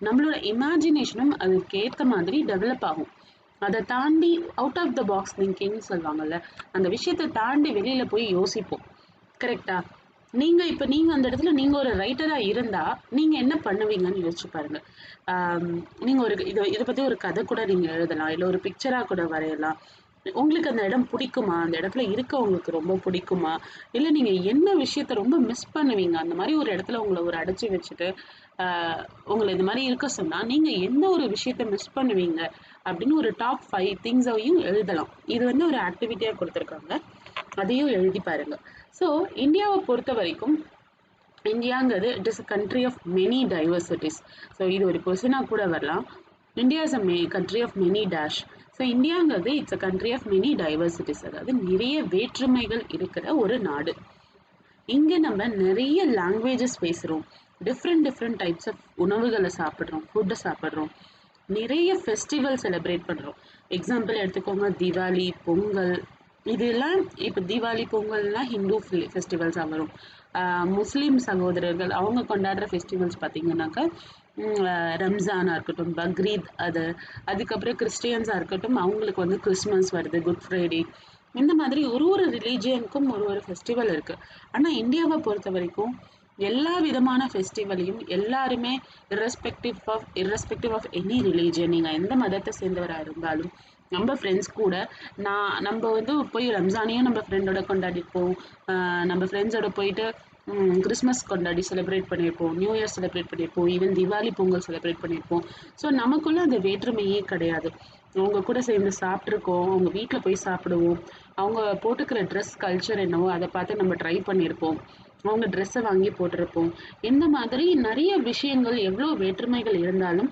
[SPEAKER 1] நம்மளோட இமேஜினேஷனும் அதுக்கேத்த மாதிரி டெவலப் ஆகும். அதை தாண்டி அவுட் ஆஃப் த பாக்ஸ் திங்கிங்னு சொல்லுவாங்கல்ல, அந்த விஷயத்த தாண்டி வெளியில போய் யோசிப்போம். கரெக்டா? நீங்க அந்த இடத்துல நீங்க ஒரு ரைட்டரா இருந்தா, நீங்க என்ன பண்ணுவீங்கன்னு யோசிச்சு பாருங்க. நீங்க ஒரு இத பத்தி ஒரு கதை கூட நீங்க எழுதலாம். இல்ல ஒரு பிக்சரா கூட வரையலாம். உங்களுக்கு அந்த இடம் பிடிக்குமா? அந்த இடத்துல இருக்க உங்களுக்கு ரொம்ப பிடிக்குமா? இல்ல நீங்க என்ன விஷயத்த ரொம்ப மிஸ் பண்ணுவீங்க? அந்த மாரி ஒரு இடத்துல உங்கள ஒரு அடைச்சு வச்சுட்டு, ஆ உங்கள இந்த மாரி இருக்க சொன்னா, நீங்க எந்த ஒரு விஷயத்த மிஸ் பண்ணுவீங்க? அப்படின்னு ஒரு டாப் 5 திங்ஸையும் எழுதலாம். இது வந்து ஒரு ஆக்டிவிட்டியா குடுத்துருக்காங்க. அதையும் எழுதி பாருங்க. ஸோ இந்தியாவ பொறுத்தவரைக்கும், இந்தியாங்கிறது it is a country of many diversities. So இது ஒரு கொஸ்டினா கூட வரலாம். India is a country of many dash. So இந்தியாங்கிறது it's a country of many diversities, அதாவது நிறைய வேற்றுமைகள் இருக்கிற ஒரு நாடு. இங்க நம்ம நிறைய லாங்குவேஜஸ் பேசுறோம். டிஃப்ரெண்ட் டிஃப்ரெண்ட் டைப்ஸ் ஆஃப் உணவுகளை சாப்பிடுறோம், ஃபுட்டு சாப்பிடுறோம். நிறைய ஃபெஸ்டிவல் செலிப்ரேட் பண்றோம். எக்ஸாம்பிள் எடுத்துக்கோங்க, தீபாவளி, பொங்கல். இதெல்லாம் இப்போ தீபாவளி, பொங்கல்லாம் ஹிந்து ஃபெஸ்டிவல்ஸாக வரும். முஸ்லீம் சகோதரர்கள் அவங்க கொண்டாடுற ஃபெஸ்டிவல்ஸ் பார்த்தீங்கன்னாக்கா, ரம்ஜானா இருக்கட்டும், பக்ரீத், அதுக்கப்புறம் கிறிஸ்டியன்ஸாக இருக்கட்டும், அவங்களுக்கு வந்து கிறிஸ்மஸ் வருது, குட் ஃப்ரைடே. இந்த மாதிரி ஒரு ஒரு ரிலீஜியனுக்கும் ஒரு ஒரு ஃபெஸ்டிவல் இருக்கு. ஆனா இந்தியாவை பொறுத்த வரைக்கும் எல்லா விதமான ஃபெஸ்டிவலையும் எல்லாருமே irrespective ஆஃப் எனி ரிலீஜியன், நீங்க எந்த மதத்தை சேர்ந்தவராக இருந்தாலும், நம்ம ஃப்ரெண்ட்ஸ் கூட நம்ம வந்து போய் ரம்ஜானையும் நம்ம ஃப்ரெண்டோட கொண்டாடிப்போம். நம்ம ஃப்ரெண்ட்ஸோட போயிட்டு கிறிஸ்மஸ் கொண்டாடி செலிப்ரேட் பண்ணியிருப்போம், நியூ இயர் செலிப்ரேட் பண்ணியிருப்போம், ஈவன் தீபாவளி, பொங்கல் செலிப்ரேட் பண்ணியிருப்போம். ஸோ நமக்குள்ள அந்த வேற்றுமையே கிடையாது. அவங்க கூட சேர்ந்து சாப்பிட்ருக்கோம், அவங்க வீட்டில் போய் சாப்பிடுவோம், அவங்க போட்டுக்கிற ட்ரெஸ் கல்ச்சர் என்னவோ அதை பார்த்து நம்ம ட்ரை பண்ணியிருப்போம், அவங்க ட்ரெஸ்ஸை வாங்கி போட்டிருப்போம். இந்த மாதிரி நிறைய விஷயங்கள், எவ்வளோ வேற்றுமைகள் இருந்தாலும்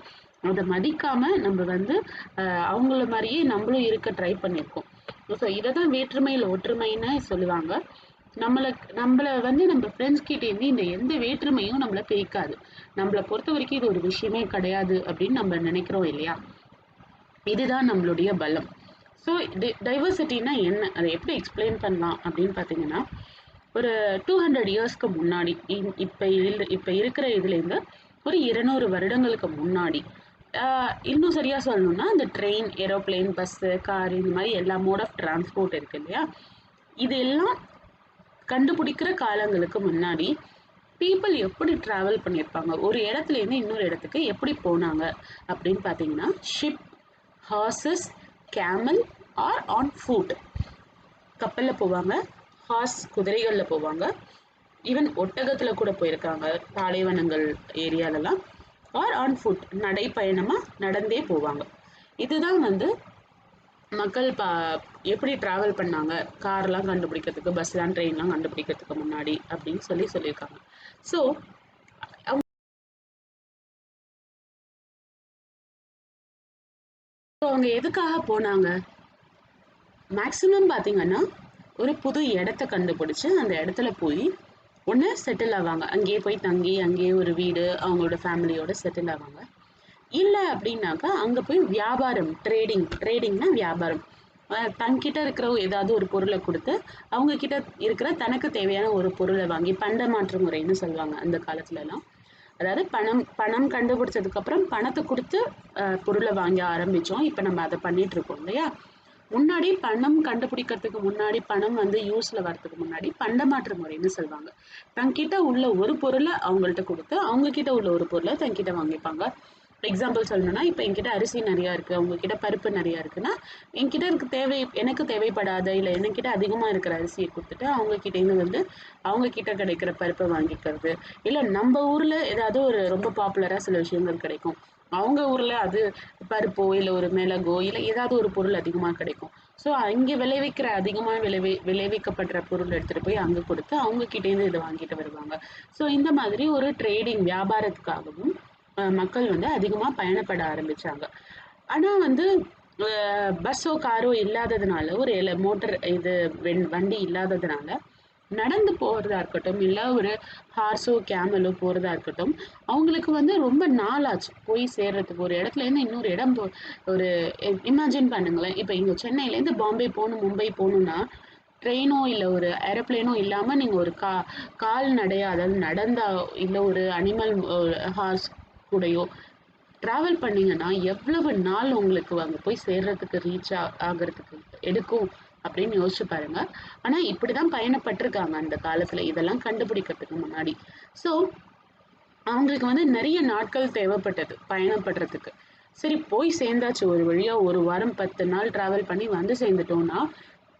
[SPEAKER 1] அதை மதிக்காம நம்ம வந்து அவங்கள மாதிரியே நம்மளும் இருக்க ட்ரை பண்ணியிருக்கோம். ஸோ இதை தான் வேற்றுமையில் ஒற்றுமைன்னு சொல்லுவாங்க. நம்மள வந்து நம்ம ஃப்ரெண்ட்ஸ் கிட்ட இருந்து இந்த எந்த வேற்றுமையும் நம்மள பிரிக்காது. நம்மளை பொறுத்த வரைக்கும் இது ஒரு விஷயமே கிடையாது அப்படின்னு நம்ம நினைக்கிறோம் இல்லையா? இதுதான் நம்மளுடைய பலம். ஸோ டைவர்சிட்டினா என்ன, அதை எப்படி எக்ஸ்பிளைன் பண்ணலாம் அப்படின்னு பார்த்தீங்கன்னா, ஒரு 200 இயர்ஸ்க்கு முன்னாடி, இப்ப இருக்கிற இதுலேருந்து ஒரு 200 வருடங்களுக்கு முன்னாடி, இன்னும் சரியா சொல்லணும்னா அந்த ட்ரெயின், ஏரோப்ளேன், பஸ்ஸு, கார், இந்த மாதிரி எல்லா மோட் ஆஃப் டிரான்ஸ்போர்ட் இருக்கு இல்லையா? இது எல்லாம் கண்டுபிடிக்கிற காலங்களுக்கு முன்னாடி பீப்புள் எப்படி டிராவல் பண்ணியிருப்பாங்க, ஒரு இடத்துல இருந்து இன்னொரு இடத்துக்கு எப்படி போனாங்க அப்படின்னு பார்த்தீங்கன்னா, ship, horses, camel or on foot. கப்பலில் போவாங்க, ஹார்ஸ் குதிரைகளில் போவாங்க, ஈவன் ஒட்டகத்தில் கூட போயிருக்காங்க பாலைவனங்கள் ஏரியாலலாம். ஆர் ஆன் ஃபுட், நடைப்பயணமாக நடந்தே போவாங்க. இதுதான் வந்து மக்கள் எப்படி ட்ராவல் பண்ணாங்க கார்லாம் கண்டுபிடிக்கிறதுக்கு, பஸ்லாம், ட்ரெயின்லாம் கண்டுபிடிக்கிறதுக்கு முன்னாடி அப்படின்னு சொல்லியிருக்காங்க. ஸோ அவங்க எதுக்காக போனாங்க? மேக்சிமம் பார்த்தீங்கன்னா ஒரு புது இடத்த கண்டுபிடிச்சு அந்த இடத்துல போய் ஒன்று செட்டில் ஆவாங்க. அங்கேயே போய் தங்கி அங்கேயே ஒரு வீடு அவங்களோட ஃபேமிலியோட செட்டில் ஆவாங்க. இல்லை அப்படின்னாக்கா அங்கே போய் வியாபாரம், ட்ரேடிங்னா வியாபாரம். தன்கிட்ட இருக்கிற ஏதாவது ஒரு பொருளை கொடுத்து அவங்க கிட்ட இருக்கிற தனக்கு தேவையான ஒரு பொருளை வாங்கி பண்டமாற்று முறைன்னு சொல்லுவாங்க அந்த காலத்துலலாம். அதாவது பணம் பணம் கண்டுபிடிச்சதுக்கு அப்புறம் பணத்தை கொடுத்து பொருளை வாங்க ஆரம்பிச்சோம். இப்போ நம்ம அதை பண்ணிட்டு இருக்கோம் இல்லையா? முன்னாடி பணம் கண்டுபிடிக்கிறதுக்கு முன்னாடி, பணம் வந்து யூஸ்ல வரதுக்கு முன்னாடி பண்டமாற்று முறைன்னு சொல்லுவாங்க. தன்கிட்ட உள்ள ஒரு பொருளை அவங்கள்ட்ட கொடுத்து அவங்க கிட்ட உள்ள ஒரு பொருளை தன்கிட்ட வாங்கிப்பாங்க. எக்ஸாம்பிள் சொல்லணும்னா, இப்போ என்கிட்ட அரிசி நிறையா இருக்கு, அவங்க கிட்ட பருப்பு நிறையா இருக்குன்னா, என்கிட்ட எனக்கு தேவைப்படாத இல்லை என்கிட்ட அதிகமா இருக்கிற அரிசியை கொடுத்துட்டு அவங்க கிட்டேருந்து வந்து அவங்க கிட்ட கிடைக்கிற பருப்பை வாங்கிக்கிறது. இல்லை நம்ம ஊர்ல ஏதாவது ஒரு ரொம்ப பாப்புலரா சில விஷயங்கள் கிடைக்கும். அவங்க ஊர்ல அது பருப்போ இல்லை ஒரு மிளகோ இல்லை ஏதாவது ஒரு பொருள் அதிகமா கிடைக்கும். ஸோ அங்கே விளைவிக்கிற அதிகமாக விளைவிக்கப்படுற பொருள் எடுத்துட்டு போய் அங்கே கொடுத்து அவங்க கிட்டேருந்து இதை வாங்கிட்டு வருவாங்க. ஸோ இந்த மாதிரி ஒரு ட்ரேடிங் வியாபாரத்துக்காகவும் மக்கள் வந்து அதிகமா பயணப்பட ஆரம்பிச்சாங்க. ஆனா வந்து பஸ்ஸோ காரோ இல்லாததுனால ஒரு மோட்டர் வண்டி இல்லாததுனால நடந்து போறதா இருக்கட்டும், இல்ல ஒரு ஹார்ஸோ கேமலோ போறதா இருக்கட்டும், அவங்களுக்கு வந்து ரொம்ப நாள் ஆச்சு போய் சேர்றதுக்கு. ஒரு இடத்துல இருந்து இன்னொரு இடம் ஒரு இமேஜின் பண்ணுங்களேன். இப்ப இங்க சென்னையில இருந்து பாம்பே போகணும், மும்பை போகணும்னா ட்ரெயினோ இல்ல ஒரு ஏரோப்ளேனோ இல்லாம நீங்க ஒரு கால்நடையா, அதாவது நடந்தா இல்ல ஒரு அனிமல் ஹார்ஸ் கூடயோ டிராவல் பண்ணீங்கன்னா எவ்வளவு நாள் உங்களுக்கு அங்க போய் சேர்றதுக்கு ரீச் ஆகுறதுக்கு எடுக்கும் அப்படின்னு யோசிச்சு பாருங்க. ஆனா இப்படிதான் பயணப்பட்டிருக்காங்க அந்த காலத்துல இதெல்லாம் கண்டுபிடிக்கிறதுக்கு முன்னாடி. ஸோ அவங்களுக்கு வந்து நிறைய நாட்கள் தேவைப்பட்டது பயணப்படுறதுக்கு. சரி போய் சேர்ந்தாச்சு ஒரு வழியா 1 வாரம் 10 நாள் டிராவல் பண்ணி வந்து சேர்ந்துட்டோம்னா,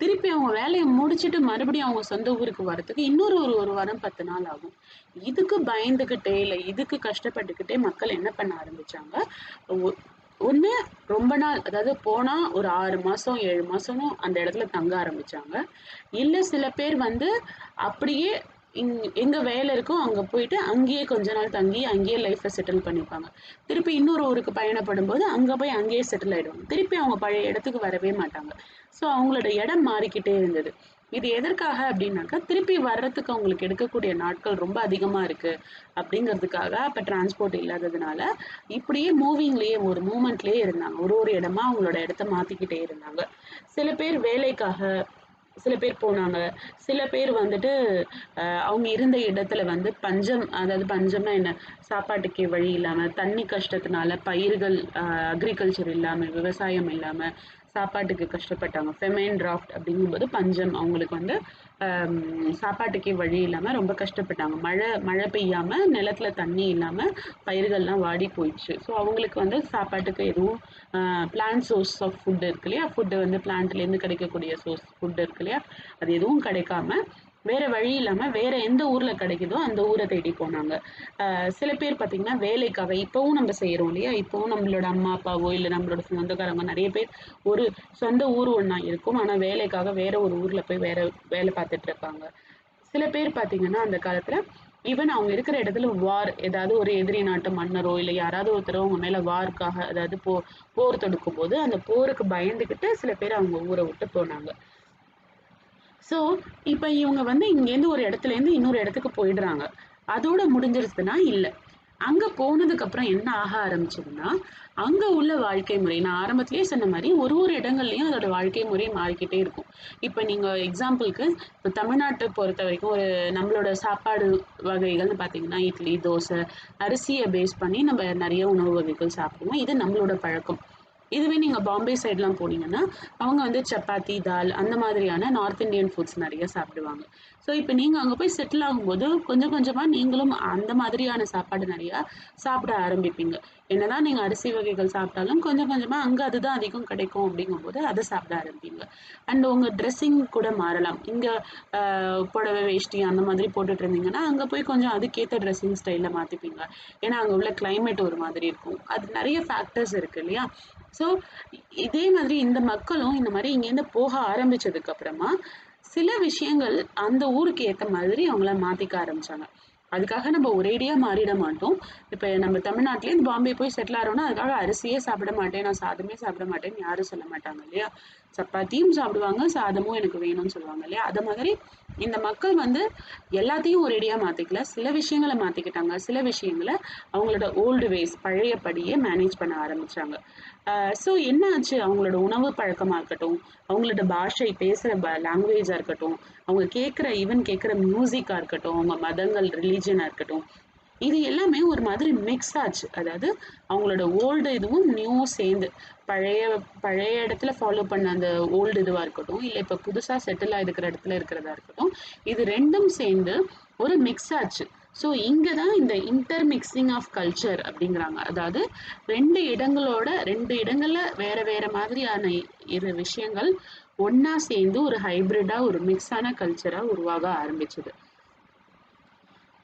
[SPEAKER 1] திருப்பி அவங்க வேலைய முடிச்சுட்டு மறுபடியும் அவங்க சொந்த ஊருக்கு வரதுக்கு இன்னொரு ஒரு 1 வாரம் 10 நாள் ஆகும். இதுக்கு பயந்துகிட்டே இல்ல இதுக்கு கஷ்டப்பட்டுக்கிட்டே மக்கள் என்ன பண்ண ஆரம்பிச்சாங்க, ஒ ஒண்ணு ரொம்ப நாள் அதாவது போனா ஒரு 6 மாசம் 7 மாசமும் அந்த இடத்துல தங்க ஆரம்பிச்சாங்க. இல்ல சில பேர் வந்து அப்படியே எங்க வேலை இருக்கோ அங்க போயிட்டு அங்கேயே கொஞ்ச நாள் தங்கி அங்கேயே லைஃப்ப செட்டில் பண்ணிப்பாங்க. திருப்பி இன்னொரு ஊருக்கு பயணப்படும்போது அங்க போய் அங்கேயே செட்டில் ஆயிடுவாங்க. திருப்பி அவங்க பழைய இடத்துக்கு வரவே மாட்டாங்க. ஸோ அவங்களோட இடம் மாறிக்கிட்டே இருந்தது. இது எதற்காக அப்படின்னாக்கா, திருப்பி வர்றதுக்கு அவங்களுக்கு எடுக்கக்கூடிய நாட்கள் ரொம்ப அதிகமா இருக்கு அப்படிங்கிறதுக்காக. அப்ப டிரான்ஸ்போர்ட் இல்லாததுனால, இப்படியே மூவிங்லயே ஒரு மூவ்மெண்ட்லயே இருந்தாங்க. ஒரு ஒரு இடமா அவங்களோட இடத்த மாத்திக்கிட்டே இருந்தாங்க. சில பேர் வேலைக்காக சில பேர் போனாங்க. சில பேர் வந்துட்டு அவங்க இருந்த இடத்துல வந்து பஞ்சம், அதாவது பஞ்சம்னா என்ன? சாப்பாட்டுக்கே வழி இல்லாம, தண்ணி கஷ்டத்தினால பயிர்கள் அக்ரிகல்ச்சர் இல்லாம, விவசாயம் இல்லாம சாப்பாட்டுக்கு கஷ்டப்பட்டாங்க. ஃபெமைன் டிராஃப்ட் அப்படிங்கும்போது பஞ்சம். அவங்களுக்கு வந்து சாப்பாட்டுக்கே வழி இல்லாம ரொம்ப கஷ்டப்பட்டாங்க. மழை பெய்யாம, நிலத்துல தண்ணி இல்லாம பயிர்கள்லாம் வாடி போயிடுச்சு. ஸோ அவங்களுக்கு வந்து சாப்பாட்டுக்கு எதுவும் பிளான்ட் சோர்ஸ் ஆஃப் ஃபுட் இருக்கு இல்லையா? ஃபுட் வந்து பிளான்ட்லேருந்து கிடைக்கக்கூடிய சோர்ஸ் ஃபுட் இருக்கு இல்லையா? அது எதுவும் கிடைக்காம வேற வழி இல்லாம வேற எந்த ஊர்ல கிடைக்குதோ அந்த ஊரை தேடி போனாங்க. சில பேர் பார்த்தீங்கன்னா வேலைக்காக இப்பவும் நம்ம செய்றோம் இல்லையா? இப்பவும் நம்மளோட அம்மா, அப்பாவோ இல்ல நம்மளோட சொந்தக்காரங்க நெறைய பேர் ஒரு சொந்த ஊர் ஒண்ணா இருக்கும். ஆனா வேலைக்காக வேற ஒரு ஊர்ல போய் வேற வேலை பார்த்துட்டு இருப்பாங்க. சில பேர் பார்த்தீங்கன்னா அந்த காலத்துல ஈவன் அவங்க இருக்கிற இடத்துல ஏதாவது ஒரு எதிரி நாட்டு மன்னரோ இல்ல யாராவது ஒருத்தரோ அவங்க மேல வார்க்காக அதாவது போர் தொடுக்கும்போது அந்த போருக்கு பயந்துகிட்டு சில பேர் அவங்க ஊரை விட்டு போனாங்க. ஸோ, இப்ப இவங்க வந்து இங்கேருந்து ஒரு இடத்துலேருந்து இன்னொரு இடத்துக்கு போயிடுறாங்க. அதோட முடிஞ்சிருச்சுன்னா இல்ல. அங்க போனதுக்கப்புறம் என்ன ஆக ஆரம்பிச்சதுன்னா, அங்க உள்ள வாழ்க்கை முறை நான் ஆரம்பத்திலேயே சொன்ன மாரி ஒரு ஒரு இடங்கள்லயும் அதோட வாழ்க்கை முறை மாறிக்கிட்டே இருக்கும். இப்ப நீங்க எக்ஸாம்பிளுக்கு இப்ப தமிழ்நாட்ட பொறுத்தவரைக்கும் நம்மளோட சாப்பாடு வகைகள்னு பார்த்தீங்கன்னா, இட்லி, தோசை, அரிசிய பேஸ் பண்ணி நம்ம நெறைய உணவு வகைகள் சாப்பிடுவோம். இது நம்மளோட பழக்கம். இதுவே நீங்க பாம்பே சைட்லாம் போனீங்கன்னா, அவங்க வந்து சப்பாத்தி, தால் அந்த மாதிரியான நார்த் இந்தியன் ஃபுட்ஸ் நெறைய சாப்பிடுவாங்க. ஸோ, இப்ப நீங்க அங்க போய் செட்டில் ஆகும்போது, கொஞ்சம் கொஞ்சமா நீங்களும் அந்த மாதிரியான சாப்பாடு நெறையா சாப்பிட ஆரம்பிப்பீங்க. என்னதான் நீங்க அரிசி வகைகள் சாப்பிட்டாலும், கொஞ்சம் கொஞ்சமா அங்க அதுதான் அதிகம் கிடைக்கும் அப்படிங்கும்போது, அத சாப்பிட ஆரம்பிப்பீங்க. அண்ட் உங்க ட்ரெஸ்ஸிங் கூட மாறலாம். இங்க புடவை, வேஷ்டி அந்த மாதிரி போட்டுட்டு இருந்தீங்கன்னா, அங்க போய் கொஞ்சம் அதுக்கேத்த ட்ரெஸ்ஸிங் ஸ்டைல மாத்திப்பீங்க. ஏன்னா, அங்க உள்ள கிளைமேட் ஒரு மாதிரி இருக்கும். அது நெறைய ஃபேக்டர்ஸ் இருக்கு இல்லையா? ஸோ, இதே மாதிரி இந்த மக்களும் இந்த மாரி இங்கேருந்து போக ஆரம்பிச்சதுக்கு அப்புறமா, சில விஷயங்கள் அந்த ஊருக்கு ஏத்த மாதிரி அவங்கள மாத்திக்க ஆரம்பிச்சாங்க. அதுக்காக நம்ம ஒரேடியா மாறிட மாட்டோம். இப்ப நம்ம தமிழ்நாட்டிலேருந்து பாம்பே போய் செட்டில் ஆகிறோம்னா அதுக்காக அரிசியே சாப்பிட மாட்டேன், நான் சாதமே சாப்பிட மாட்டேன்னு யாரும் சொல்ல மாட்டாங்க இல்லையா? சப்பாத்தியும் சாப்பிடுவாங்க, சாதமும் எனக்கு வேணும்னு சொல்லுவாங்க இல்லையா? அது மாதிரி இந்த மக்கள் வந்து எல்லாத்தையும் ஒரேடியா மாத்திக்கல, சில விஷயங்களை மாத்திக்கிட்டாங்க, சில விஷயங்களை அவங்களோட ஓல்டு வேஸ் பழையபடியே மேனேஜ் பண்ண ஆரம்பிச்சாங்க. ஸோ என்ன ஆச்சு, அவங்களோட உணவு பழக்கமா இருக்கட்டும், அவங்களோட பாஷை பேசுற லாங்குவேஜா இருக்கட்டும், அவங்க ஈவன் கேட்குற மியூசிக்கா இருக்கட்டும், அவங்க மதங்கள் ரிலீஜனா இருக்கட்டும், இது எல்லாமே ஒரு மாதிரி மிக்ஸ் ஆச்சு. அதாவது அவங்களோட ஓல்டு இதுவும் நியூவும் சேர்ந்து பழைய பழைய இடத்துல ஃபாலோ பண்ண அந்த ஓல்டு இதுவா இருக்கட்டும், இல்ல இப்ப புதுசா செட்டில் ஆயிருக்கிற இடத்துல இருக்கிறதா இருக்கட்டும், இது ரெண்டும் சேர்ந்து ஒரு மிக்ஸ் ஆச்சு. ஸோ இங்க தான் இந்த இன்டர் மிக்சிங் ஆஃப் கல்ச்சர் அப்படிங்கிறாங்க. அதாவது 2 இடங்கள்ல வேற வேற மாதிரியான இரு விஷயங்கள் ஒண்ணா சேர்ந்து ஒரு ஹைபிரிடா ஒரு மிக்ஸான கல்ச்சரா உருவாக ஆரம்பிச்சது.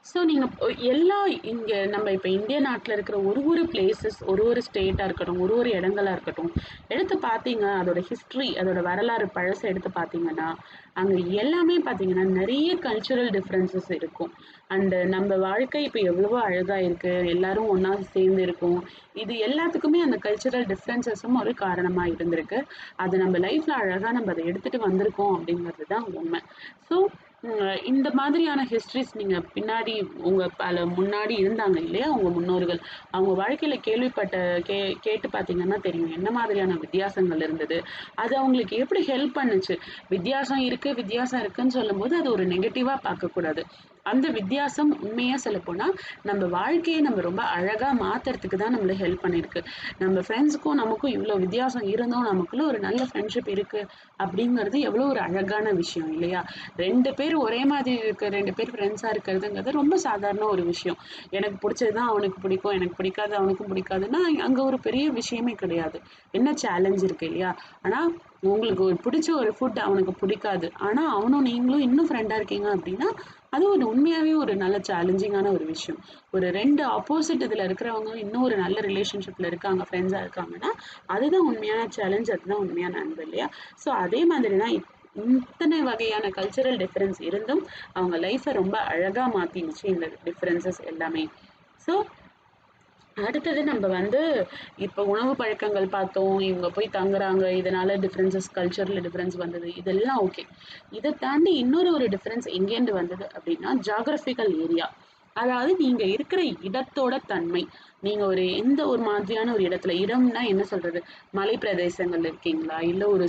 [SPEAKER 1] ஸோ நீங்க எல்லா இங்க நம்ம இப்ப இந்திய நாட்டுல இருக்கிற ஒரு பிளேசஸ், ஒரு ஸ்டேட்டா இருக்கட்டும், ஒரு இடங்களா இருக்கட்டும், எடுத்து பார்த்தீங்க, அதோட ஹிஸ்டரி, அதோட வரலாறு பழச எடுத்து பார்த்தீங்கன்னா, அங்க எல்லாமே பார்த்தீங்கன்னா, நெறைய கல்ச்சுரல் டிஃபரன்சஸ் இருக்கும். அண்ட் நம்ம வாழ்க்கை இப்ப எவ்வளவோ அழகா இருக்கு. எல்லாரும் ஒண்ணா சேர்ந்து இருக்கோம். இது எல்லாத்துக்குமே அந்த கல்ச்சுரல் டிஃபரன்சஸும் ஒரு காரணமா இருந்திருக்கு. அது நம்ம லைஃப்ல அழகா நம்ம அத எடுத்துட்டு வந்திருக்கோம் அப்படிங்கிறது தான் உண்மை. ஸோ இந்த மாதிரியான ஹிஸ்டரிஸ் நீங்க பின்னாடி உங்க முன்னாடி இருந்தாங்க இல்லையா? உங்க முன்னோர்கள். அவங்க வாழ்க்கையில கேள்விப்பட்ட கேட்டு பார்த்தீங்கன்னா தெரியும். என்ன மாதிரியான வித்தியாசங்கள் இருந்தது. அது அவங்களுக்கு எப்படி ஹெல்ப் பண்ணுச்சு. வித்தியாசம் இருக்குன்னு சொல்லும்போது அது ஒரு நெகட்டிவா பார்க்கக்கூடாது. அந்த வித்தியாசம் உண்மையா சொல்லப்போனா, நம்ம வாழ்க்கைய நம்ம ரொம்ப அழகா மாத்துறதுக்கு தான் நம்மள ஹெல்ப் பண்ணியிருக்கு. நம்ம ஃப்ரெண்ட்ஸுக்கும் நமக்கும் இவ்ளோ வித்தியாசம் இருந்தும் நமக்குள்ள ஒரு நல்ல ஃப்ரெண்ட்ஷிப் இருக்கு அப்படிங்கிறது எவ்வளோ ஒரு அழகான விஷயம் இல்லையா? 2 பேர் ஒரே மாதிரி இருக்க 2 பேர் ஃப்ரெண்ட்ஸா இருக்கிறதுங்கிறது ரொம்ப சாதாரண ஒரு விஷயம். எனக்கு பிடிச்சது தான் அவனுக்கு பிடிக்கும், எனக்கு பிடிக்காதது அவனுக்கும் பிடிக்காதுன்னா, அங்க ஒரு பெரிய விஷயமே கிடையாது. என்ன சேலஞ்ச் இருக்கு இல்லையா? ஆனா உங்களுக்கு பிடிச்ச ஒரு ஃபுட் அவனுக்கு பிடிக்காது. ஆனா அவனும் நீங்களும் இன்னும் ஃப்ரெண்டா இருக்கீங்க அப்படின்னா, அது ஒரு உண்மையாவே ஒரு நல்ல சேலஞ்சிங்கான ஒரு விஷயம். ஒரு 2 ஆப்போசிட் இதுல இருக்கிறவங்க இன்னும் ஒரு நல்ல ரிலேஷன்ஷிப்ல இருக்காங்க, ஃப்ரெண்ட்ஸா இருக்காங்கன்னா, அதுதான் உண்மையான சேலஞ்ச், அதுதான் உண்மையான அன்பு இல்லையா? ஸோ அதே மாதிரி தான் இத்தனை வகையான கல்ச்சரல் டிஃபரன்ஸ் இருந்தும் அவங்க லைஃப்பை ரொம்ப அழகா மாத்திருச்சு இந்த டிஃபரன்சஸ் எல்லாமே. ஸோ அடுத்தது நம்ம வந்து இப்போ உணவு பழக்கங்கள் பார்த்தோம், இவங்க போய் தங்குறாங்க, இதனால டிஃபரன்சஸ் கல்ச்சரல் டிஃபரன்ஸ் வந்தது, இதெல்லாம் ஓகே. இதை தாண்டி ஒரு டிஃபரன்ஸ் எங்கேருந்து வந்தது அப்படின்னா ஜாகிரபிக்கல் ஏரியா. அதாவது நீங்க இருக்கிற இடத்தோட தன்மை. நீங்க எந்த ஒரு மாதிரியான ஒரு இடத்துல, இடம்னா என்ன சொல்றது, மலை பிரதேசங்கள்ல இருக்கீங்களா, இல்ல ஒரு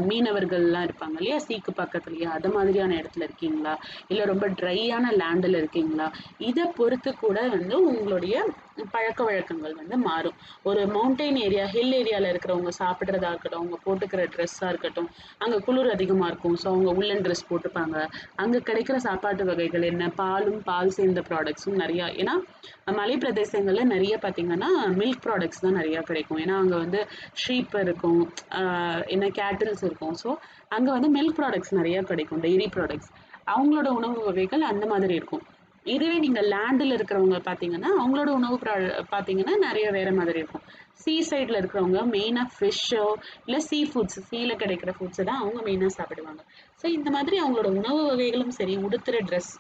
[SPEAKER 1] மீனவர்கள்லாம் இருப்பாங்க இல்லையா, சீக்கு பக்கத்துலயே அது மாதிரியான இடத்துல இருக்கீங்களா, இல்ல ரொம்ப ட்ரையான லேண்ட்ல இருக்கீங்களா, இதை பொறுத்து கூட வந்து உங்களுடைய பழக்க வழக்கங்கள் வந்து மாறும். ஒரு மவுண்டைன் ஏரியா, ஹில் ஏரியால இருக்கிறவங்க சாப்பிட்றதா இருக்கட்டும், அவங்க போட்டுக்கிற ட்ரெஸ்ஸா இருக்கட்டும், அங்க குளிர் அதிகமா இருக்கும். ஸோ அவங்க உள்ளன் ட்ரெஸ் போட்டுப்பாங்க. அங்க கிடைக்கிற சாப்பாட்டு வகைகள் என்ன, பால் சேர்ந்த ப்ராடக்ட்ஸும் நிறையா. ஏன்னா மலை பிரதேசங்கள்ல நிறைய பார்த்தீங்கன்னா மில்க் ப்ராடக்ட்ஸ் தான் நிறையா கிடைக்கும். ஏன்னா அங்க வந்து ஷீப் இருக்கும், என்ன கேட்டில்ஸ் இருக்கும். ஸோ அங்க வந்து மில்க் ப்ராடக்ட்ஸ் நிறைய கிடைக்கும், டெய்ரி ப்ராடக்ட்ஸ். அவங்களோட உணவு வகைகள் அந்த மாதிரி இருக்கும். இதுவே நீங்க லேண்ட்ல இருக்கிறவங்க பார்த்தீங்கன்னா, அவங்களோட உணவு பார்த்தீங்கன்னா நிறைய வேற மாதிரி இருக்கும். சைட்ல இருக்கிறவங்க மெயினா ஃபிஷ்ஷோ இல்ல ஃபுட்ஸ், சீல கிடைக்கிற ஃபுட்ஸ் தான் அவங்க மெயினா சாப்பிடுவாங்க. ஸோ இந்த மாதிரி அவங்களோட உணவு வகைகளும் சரி, உடுத்துற ட்ரெஸ்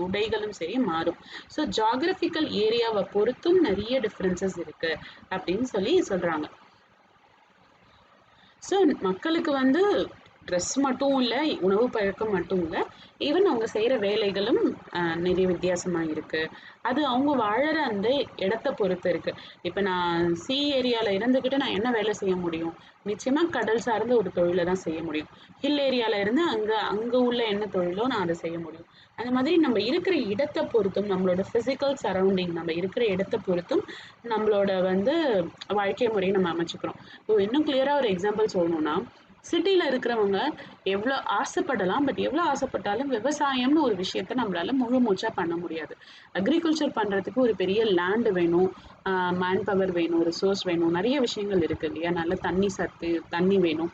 [SPEAKER 1] உடைகளும் சரி மாறும். ஸோ ஜாகிரபிக்கல் ஏரியாவை பொறுத்தும் நிறைய டிஃபரன்சஸ் இருக்கு அப்படின்னு சொல்லி சொல்றாங்க. ஸோ மக்களுக்கு வந்து ட்ரெஸ் மட்டும் இல்லை, உணவு பழக்கம் மட்டும் இல்லை, ஈவன் அவங்க செய்கிற வேலைகளும் நிறைய வித்தியாசமாக இருக்குது. அது அவங்க வாழற அந்த இடத்த பொறுத்து இருக்கு. இப்போ நான் ஏரியாவில் இருந்துக்கிட்டு நான் என்ன வேலை செய்ய முடியும்? நிச்சயமாக கடல் சார்ந்த ஒரு தொழிலை தான் செய்ய முடியும். ஹில் ஏரியாவில் இருந்து அங்கே அங்கே உள்ள என்ன தொழிலோ நான் அதை செய்ய முடியும். அந்த மாதிரி நம்ம இருக்கிற இடத்தை பொறுத்தும், நம்மளோட ஃபிசிக்கல் சரௌண்டிங், நம்ம இருக்கிற இடத்தை பொறுத்தும் நம்மளோட வந்து வாழ்க்கை முறையை நம்ம அமைச்சுக்கிறோம். இப்போ இன்னும் கிளியரா ஒரு எக்ஸாம்பிள் சொல்லணும்னா, சிட்டில இருக்கிறவங்க எவ்வளோ ஆசைப்படலாம். பட் எவ்வளோ ஆசைப்பட்டாலும் விவசாயம்னு ஒரு விஷயத்த நம்மளால முழு மூச்சா பண்ண முடியாது. அக்ரிகல்ச்சர் பண்றதுக்கு ஒரு பெரிய லேண்ட் வேணும், மேன் பவர் வேணும், ரிசோர்ஸ் வேணும், நிறைய விஷயங்கள் இருக்கு இல்லையா? நல்ல தண்ணி வேணும்.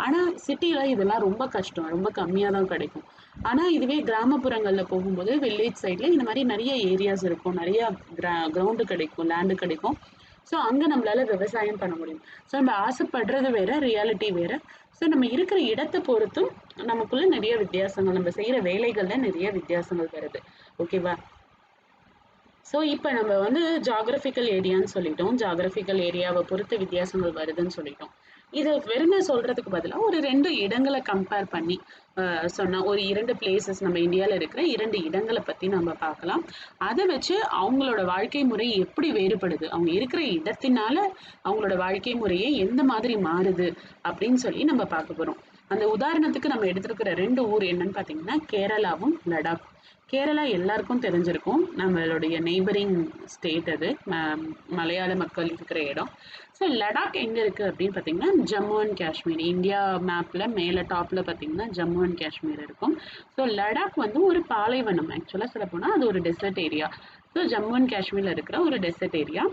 [SPEAKER 1] ஆனா சிட்டில இதெல்லாம் ரொம்ப கஷ்டம், ரொம்ப கம்மியா தான் கிடைக்கும். ஆனா இதுவே கிராமப்புறங்கள்ல போகும்போது, வில்லேஜ் சைட்ல இந்த மாதிரி நிறைய ஏரியாஸ் இருக்கும், நிறைய கிரவுண்டு கிடைக்கும், லேண்டு கிடைக்கும். ஸோ அங்க நம்மளால விவசாயம் பண்ண முடியும். ஸோ நம்ம ஆசைப்படுறது வேற, ரியாலிட்டி வேற. ஸோ நம்ம இருக்கிற இடத்த பொறுத்தும் நமக்குள்ள நிறைய வித்தியாசங்கள், நம்ம செய்யற வேலைகள்ல நிறைய வித்தியாசங்கள் வருது. ஓகேவா? ஸோ இப்போ நம்ம வந்து ஜாகிரபிக்கல் ஏரியான்னு சொல்லிட்டோம். ஜாகிரபிக்கல் ஏரியாவை பொறுத்து வித்தியாசங்கள் வருதுன்னு சொல்லிட்டோம். இது வெறுமை சொல்றதுக்கு பதிலா ஒரு 2 இடங்கள கம்பேர் பண்ணி சொன்னா, ஒரு 2 பிளேஸஸ் நம்ம இந்தியால இருக்கிற 2 இடங்கள பத்தி நம்ம பார்க்கலாம். அத வச்சு அவங்களோட வாழ்க்கை முறை எப்படி வேறுபடுது? அவங்க இருக்கிற இடத்தினால அவங்களோட வாழ்க்கை முறையே எந்த மாதிரி மாறுது? அப்படின்னு சொல்லி நம்ம பார்க்க போறோம். அந்த உதாரணத்துக்கு நம்ம எடுத்திருக்கிற 2 ஊர் என்னன்னு பார்த்தீங்கன்னா, கேரளாவும், லடாக். கேரளா எல்லாருக்கும் தெரிஞ்சிருக்கும். நம்மளுடைய நெய்பரிங் ஸ்டேட் அது. மலையாள மக்கள் இருக்கிற இடம். ஸோ லடாக் எங்க இருக்கு அப்படின்னு பார்த்தீங்கன்னா, ஜம்மு அண்ட் காஷ்மீர். இந்தியா மேப்ல மேல டாப்ல பார்த்தீங்கன்னா, ஜம்மு அண்ட் காஷ்மீர் இருக்கும். ஸோ லடாக் வந்து ஒரு பாலைவனம். ஆக்சுவலா சொல்லப்போனா அது ஒரு desert area. So Jammu and காஷ்மீர்ல இருக்கிற ஒரு டெசர்ட் ஏரியா.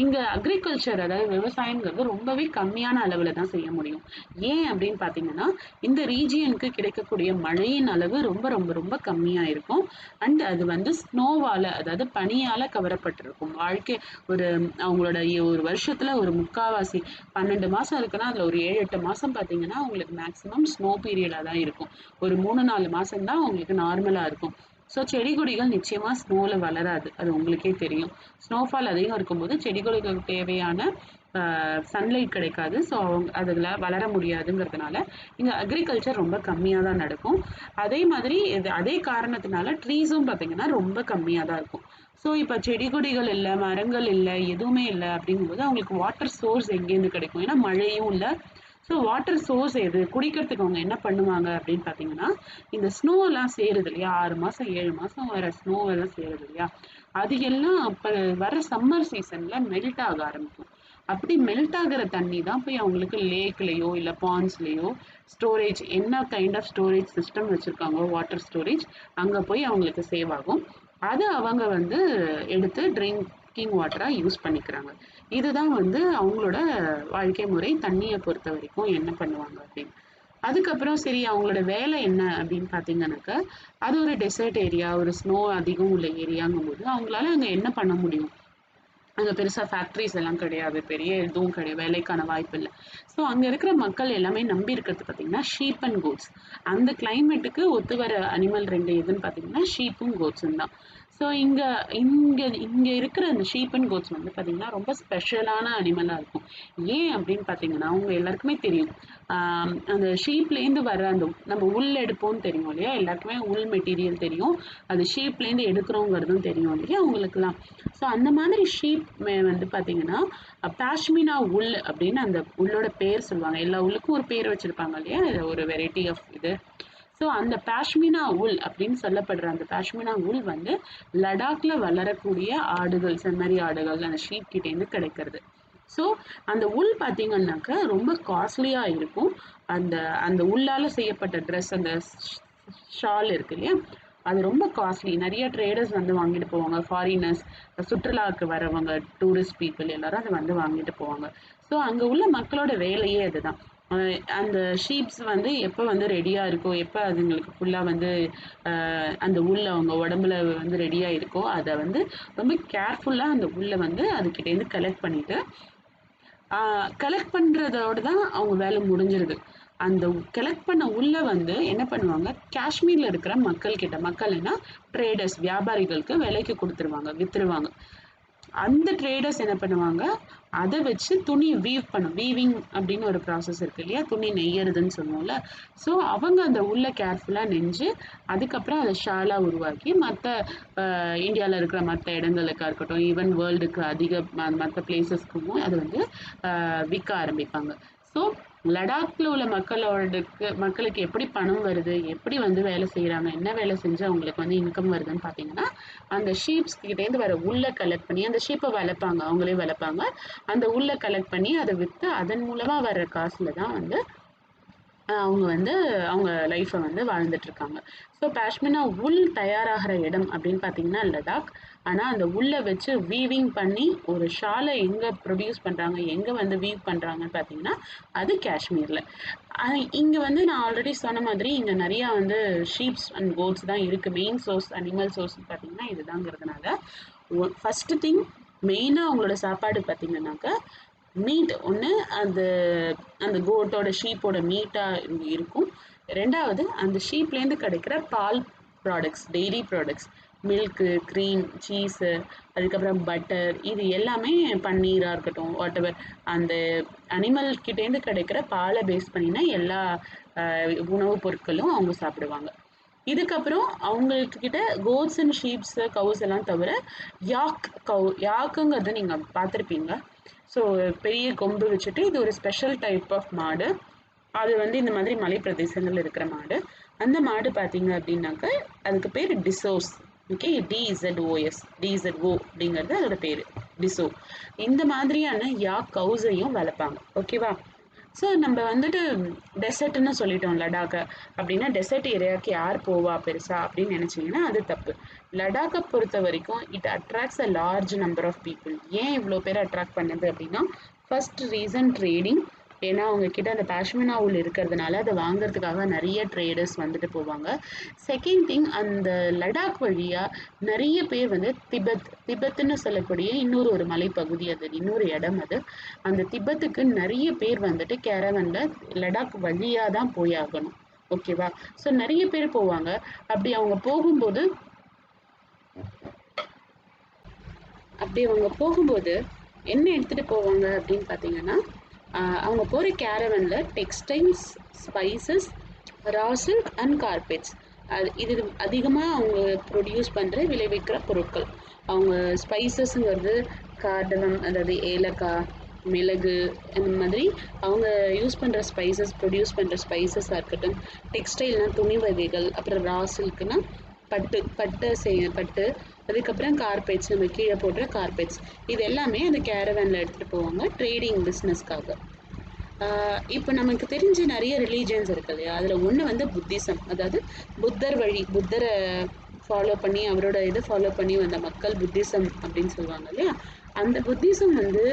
[SPEAKER 1] இங்க அக்ரிகல்ச்சர், அதாவது விவசாயம்ங்கிறது ரொம்பவே கம்மியான அளவுல தான் செய்ய முடியும். ஏன் அப்படின்னு பார்த்தீங்கன்னா, இந்த ரீஜியனுக்கு கிடைக்கக்கூடிய மழையின் அளவு ரொம்ப ரொம்ப ரொம்ப கம்மியா இருக்கும். அண்ட் அது வந்து ஸ்னோவால, அதாவது பனியால கவரப்பட்டிருக்கும். வாழ்க்கை ஒரு அவங்களோட ஒரு வருஷத்துல ஒரு முக்காவாசி 12 மாசம் இருக்குன்னா, அதுல ஒரு 7, 8 மாசம் பார்த்தீங்கன்னா, உங்களுக்கு மேக்ஸிமம் ஸ்னோ பீரியடா தான் இருக்கும். ஒரு 3, 4 மாசம் தான் உங்களுக்கு நார்மலா இருக்கும். ஸோ செடி கொடிகள் நிச்சயமா ஸ்னோல வளராது. அது உங்களுக்கே தெரியும். ஸ்னோஃபால் அதிகம் இருக்கும்போது செடி கொடிகளுக்கு தேவையான சன்லைட் கிடைக்காது. ஸோ அவங்க அதில் வளர முடியாதுங்கிறதுனால இங்கே அக்ரிகல்ச்சர் ரொம்ப கம்மியாக தான் நடக்கும். அதே மாதிரி அதே காரணத்தினால ட்ரீஸும் பார்த்தீங்கன்னா ரொம்ப கம்மியாக தான் இருக்கும். ஸோ இப்போ செடி கொடிகள் இல்லை, மரங்கள் இல்லை, எதுவுமே இல்லை அப்படிங்கும்போது அவங்களுக்கு வாட்டர் சோர்ஸ் எங்கேருந்து கிடைக்கும்? ஏன்னா மழையும் இல்லை. ஸோ வாட்டர் சோர்ஸ் எது? குடிக்கிறதுக்கு அவங்க என்ன பண்ணுவாங்க அப்படின்னு பார்த்தீங்கன்னா, இந்த ஸ்னோ எல்லாம் சேருது இல்லையா? 6 மாசம் 7 மாசம் வர ஸ்னோ எல்லாம் சேருது இல்லையா? அது எல்லாம் அப்ப வர சம்மர் சீசன்ல மெல்ட் ஆக ஆரம்பிக்கும். அப்படி மெல்ட் ஆகுற தண்ணி தான் போய் அவங்களுக்கு லேக்லயோ இல்ல பாண்ட்ஸ்லயோ ஸ்டோரேஜ், என்ன கைண்ட் ஆஃப் ஸ்டோரேஜ் சிஸ்டம் வச்சிருக்காங்களோ வாட்டர் ஸ்டோரேஜ், அங்க போய் அவங்களுக்கு சேவ் ஆகும். அதை அவங்க வந்து எடுத்து ட்ரிங்கிங் வாட்டரா யூஸ் பண்ணிக்கிறாங்க. இதுதான் வந்து அவங்களோட வாழ்க்கை முறை. தண்ணியை பொறுத்த வரைக்கும் என்ன பண்ணுவாங்க அப்படின்னு. அதுக்கப்புறம் சரி, அவங்களோட வேலை என்ன அப்படின்னு பார்த்தீங்கன்னாக்கா, அது ஒரு டெசர்ட் ஏரியா, ஒரு ஸ்னோ அதிகம் உள்ள ஏரியாங்கும் போது அவங்களால அங்க என்ன பண்ண முடியும்? அங்க பெருசா ஃபேக்ட்ரிஸ் எல்லாம் கிடையாது. பெரிய எதுவும் கிடையாது. வேலைக்கான வாய்ப்பு இல்ல. ஸோ அங்க இருக்கிற மக்கள் எல்லாமே நம்பி இருக்கிறது பார்த்தீங்கன்னா, ஷீப் அண்ட் கோட்ஸ். அந்த கிளைமேட்டுக்கு ஒத்து வர அனிமல் 2 எதுன்னு பார்த்தீங்கன்னா, ஷீப்பும் கோட்ஸும் தான். ஸோ இங்க இங்க இங்க இருக்கிற அந்த ஷீப் அண்ட் கோட்ஸ் வந்து பார்த்தீங்கன்னா, ரொம்ப ஸ்பெஷலான அனிமலா இருக்கும். ஏன் அப்படின்னு பார்த்தீங்கன்னா, உங்க எல்லாருக்குமே தெரியும். அந்த ஷீப்லேருந்து வர அந்த நம்ம உள் எடுப்போம்னு தெரியும் இல்லையா? எல்லாருக்குமே உள் மெட்டீரியல் தெரியும். அது ஷீப்லேருந்து எடுக்கிறோங்கிறதும் தெரியும் இல்லையா உங்களுக்குலாம்? ஸோ அந்த மாதிரி ஷீப் வந்து பார்த்தீங்கன்னா, பாஷ்மினா உல் அப்படின்னு அந்த உள்ளோட பேர் சொல்லுவாங்க. எல்லா உள்ளுக்கும் ஒரு பேர் வச்சிருப்பாங்க இல்லையா? இது ஒரு வெரைட்டி ஆஃப் இது. ஸோ அந்த பாஷ்மினா உல் அப்படின்னு சொல்லப்படுற அந்த பாஷ்மினா உல் வந்து லடாக்ல வளரக்கூடிய ஆடுகள், செம்மறி ஆடுகள், அந்த ஷீப் கிட்டேருந்து கிடைக்கிறது. ஸோ அந்த உல் பார்த்தீங்கன்னாக்க ரொம்ப காஸ்ட்லியா இருக்கும். அந்த அந்த உள்ளால செய்யப்பட்ட ட்ரெஸ், அந்த ஷால் இருக்கு இல்லையா? அது ரொம்ப காஸ்ட்லி. நிறைய ட்ரேடர்ஸ் வந்து வாங்கிட்டு போவாங்க. ஃபாரினர்ஸ், சுற்றுலாவுக்கு வரவங்க, டூரிஸ்ட் பீப்புள் எல்லாரும் அதை வந்து வாங்கிட்டு போவாங்க. ஸோ அங்க உள்ள மக்களோட வேலையே அதுதான். அந்த ஷீப்ஸ் வந்து எப்போ வந்து ரெடியா இருக்கோ, எப்போ அதுங்களுக்கு ஃபுல்லா வந்து அந்த உள்ள அவங்க உடம்புல வந்து ரெடியா இருக்கோ, அதை வந்து ரொம்ப கேர்ஃபுல்லா அந்த உள்ள வந்து அதுகிட்டேருந்து கலெக்ட் பண்ணிட்டு கலெக்ட் பண்றதோட தான் அவங்க வேலை முடிஞ்சிருது. அந்த கலெக்ட் பண்ண உள்ள வந்து என்ன பண்ணுவாங்க, காஷ்மீர்ல இருக்கிற மக்கள் கிட்ட, மக்கள்னா ட்ரேடர்ஸ், வியாபாரிகளுக்கு விலைக்கு கொடுத்துருவாங்க, வித்துருவாங்க. அந்த ட்ரேடர்ஸ் என்ன பண்ணுவாங்க, அதை வச்சு துணி வீவிங் அப்படின்னு ஒரு ப்ராசஸ் இருக்கு இல்லையா? துணி நெய்யறதுன்னு சொல்லுவோம்ல. ஸோ அவங்க அந்த உள்ள கேர்ஃபுல்லா நெஞ்சு, அதுக்கப்புறம் அதை ஷாலா உருவாக்கி மற்ற இந்தியாவில் இருக்கிற மற்ற இடங்களுக்கா இருக்கட்டும், ஈவன் வேர்ல்டுக்கு அதிக மற்ற பிளேசஸ்க்கும் அதை வந்து விற்க ஆரம்பிப்பாங்க. ஸோ லடாக்ல உள்ள மக்களுக்கு எப்படி பணம் வருது, எப்படி வந்து வேலை செய்யறாங்க, என்ன வேலை செஞ்சு அவங்களுக்கு வந்து இன்கம் வருதுன்னு பார்த்தீங்கன்னா, அந்த ஷீப்ஸ் கிட்டேருந்து வர உள்ள கலெக்ட் பண்ணி, அந்த ஷீப்பை வளர்ப்பாங்க, அவங்களே வளர்ப்பாங்க. அந்த உள்ள கலெக்ட் பண்ணி அதை விற்று அதன் மூலமா வர்ற காசுல தான் வந்து அவங்க வந்து அவங்க லைஃப்பை வந்து வாழ்ந்துட்டு இருக்காங்க. ஸோ பாஷ்மினா உல் தயாராகிற இடம் அப்படின்னு பார்த்தீங்கன்னா லடாக். ஆனால் அந்த உள்ள வச்சு வீவிங் பண்ணி ஒரு ஷாலை எங்கே ப்ரொடியூஸ் பண்ணுறாங்க, எங்கே வந்து வீவ் பண்ணுறாங்கன்னு பார்த்தீங்கன்னா அது காஷ்மீரில். இங்கே வந்து நான் ஆல்ரெடி சொன்ன மாதிரி இங்கே நிறையா வந்து ஷீப்ஸ் அண்ட் கோட்ஸ் தான் இருக்குது. மெயின் சோர்ஸ், அனிமல் சோர்ஸ் பார்த்தீங்கன்னா இதுதாங்கிறதுனால ஃபஸ்ட்டு திங், மெயினாக அவங்களோட சாப்பாடு பார்த்தீங்கன்னாக்கா மீட் ஒன்று, அந்த அந்த கோட்டோட ஷீப்போட மீட்டாக இருக்கும். ரெண்டாவது அந்த ஷீப்லேருந்து கிடைக்கிற பால் products, dairy products. Milk, cream, cheese, அதுக்கப்புறம் பட்டர், இது எல்லாமே பன்னீராக இருக்கட்டும், வாட் எவர் அந்த அனிமல் கிட்டேருந்து கிடைக்கிற பாலை பேஸ் பண்ணினா எல்லா உணவுப் பொருட்களும் அவங்க சாப்பிடுவாங்க. இதுக்கப்புறம் அவங்களுக்கு கிட்ட கோட்ஸ் அண்ட் ஷீப்ஸ், கவுஸ் எல்லாம் தவிர யாக்குங்கிறத நீங்க பார்த்துருப்பீங்க. ஸோ பெரிய கொம்பு வச்சுட்டு இது ஒரு ஸ்பெஷல் டைப் ஆஃப் மாடு. அது வந்து இந்த மாதிரி மலை பிரதேசங்கள் இருக்கிற மாடு. அந்த மாடு பார்த்தீங்க அப்படின்னாக்க அதுக்கு பேர் டிசோஸ். ஓகே, டிஇசட்ஓ அப்படிங்கிறது அதோட பேர் டிசோ. இந்த மாதிரியான கவுஸையும் வளர்ப்பாங்க. ஓகேவா? ஸோ நம்ம வந்துட்டு டெசர்ட்னு சொல்லிட்டோம் லடாக்கை. அப்படின்னா டெசர்ட் ஏரியாவுக்கு யார் போவா பெருசா அப்படின்னு நினைச்சீங்கன்னா அது தப்பு. லடாக்கை பொறுத்த வரைக்கும் it attracts a large number of people. ஏன் இவ்வளோ பேர் அட்ராக்ட் பண்ணுது அப்படின்னா, ஃபர்ஸ்ட் ரீசன் ட்ரேடிங். ஏன்னா அவங்க கிட்ட அந்த பாஷ்மினா உல் இருக்கிறதுனால அதை வாங்குறதுக்காக நிறைய ட்ரேடர்ஸ் வந்துட்டு போவாங்க. செகண்ட் திங், அந்த லடாக் வழியா நிறைய பேர் வந்து திபெத்துன்னு சொல்லக்கூடிய ஒரு மலைப்பகுதி, அது இன்னொரு இடம். அது அந்த திபெத்துக்கு நிறைய பேர் வந்துட்டு கேரவன்ல லடாக் வழியா தான் போய் ஆகணும். ஓகேவா? ஸோ நிறைய பேர் போவாங்க. அப்படி அவங்க போகும்போது என்ன எடுத்துட்டு போவாங்க அப்படின்னு பார்த்தீங்கன்னா, அவங்க போகிற கேரவன்ல textiles, spices, raw silk and carpets, இது அதிகமாக அவங்க ப்ரொடியூஸ் பண்ணுற விளைவிக்கிற பொருட்கள். அவங்க ஸ்பைசஸ்ங்கிறது கார்டமம், அதாவது ஏலக்காய், மிளகு, இந்த மாதிரி அவங்க யூஸ் பண்ணுற ப்ரொடியூஸ் பண்ணுற ஸ்பைசஸாக இருக்கட்டும். டெக்ஸ்டைல்னால் துணி வகைகள், அப்புறம் ரா சில்க்னா பட்டு, அதுக்கப்புறம் கார்பெட்ஸ், நம்ம கீழே போடுற கார்பெட்ஸ், இது எல்லாமே அந்த கேரவனில் எடுத்துகிட்டு போவாங்க ட்ரேடிங் பிஸ்னஸ்க்காக. இப்போ நமக்கு தெரிஞ்ச நிறைய ரிலீஜியன்ஸ் இருக்கு இல்லையா, அதில் ஒன்று வந்து புத்திசம். அதாவது புத்தரை ஃபாலோ பண்ணி, அவரோட இதை ஃபாலோ பண்ணி வந்த மக்கள் புத்திசம் அப்படின்னு சொல்லுவாங்க இல்லையா. அந்த புத்திசம் வந்து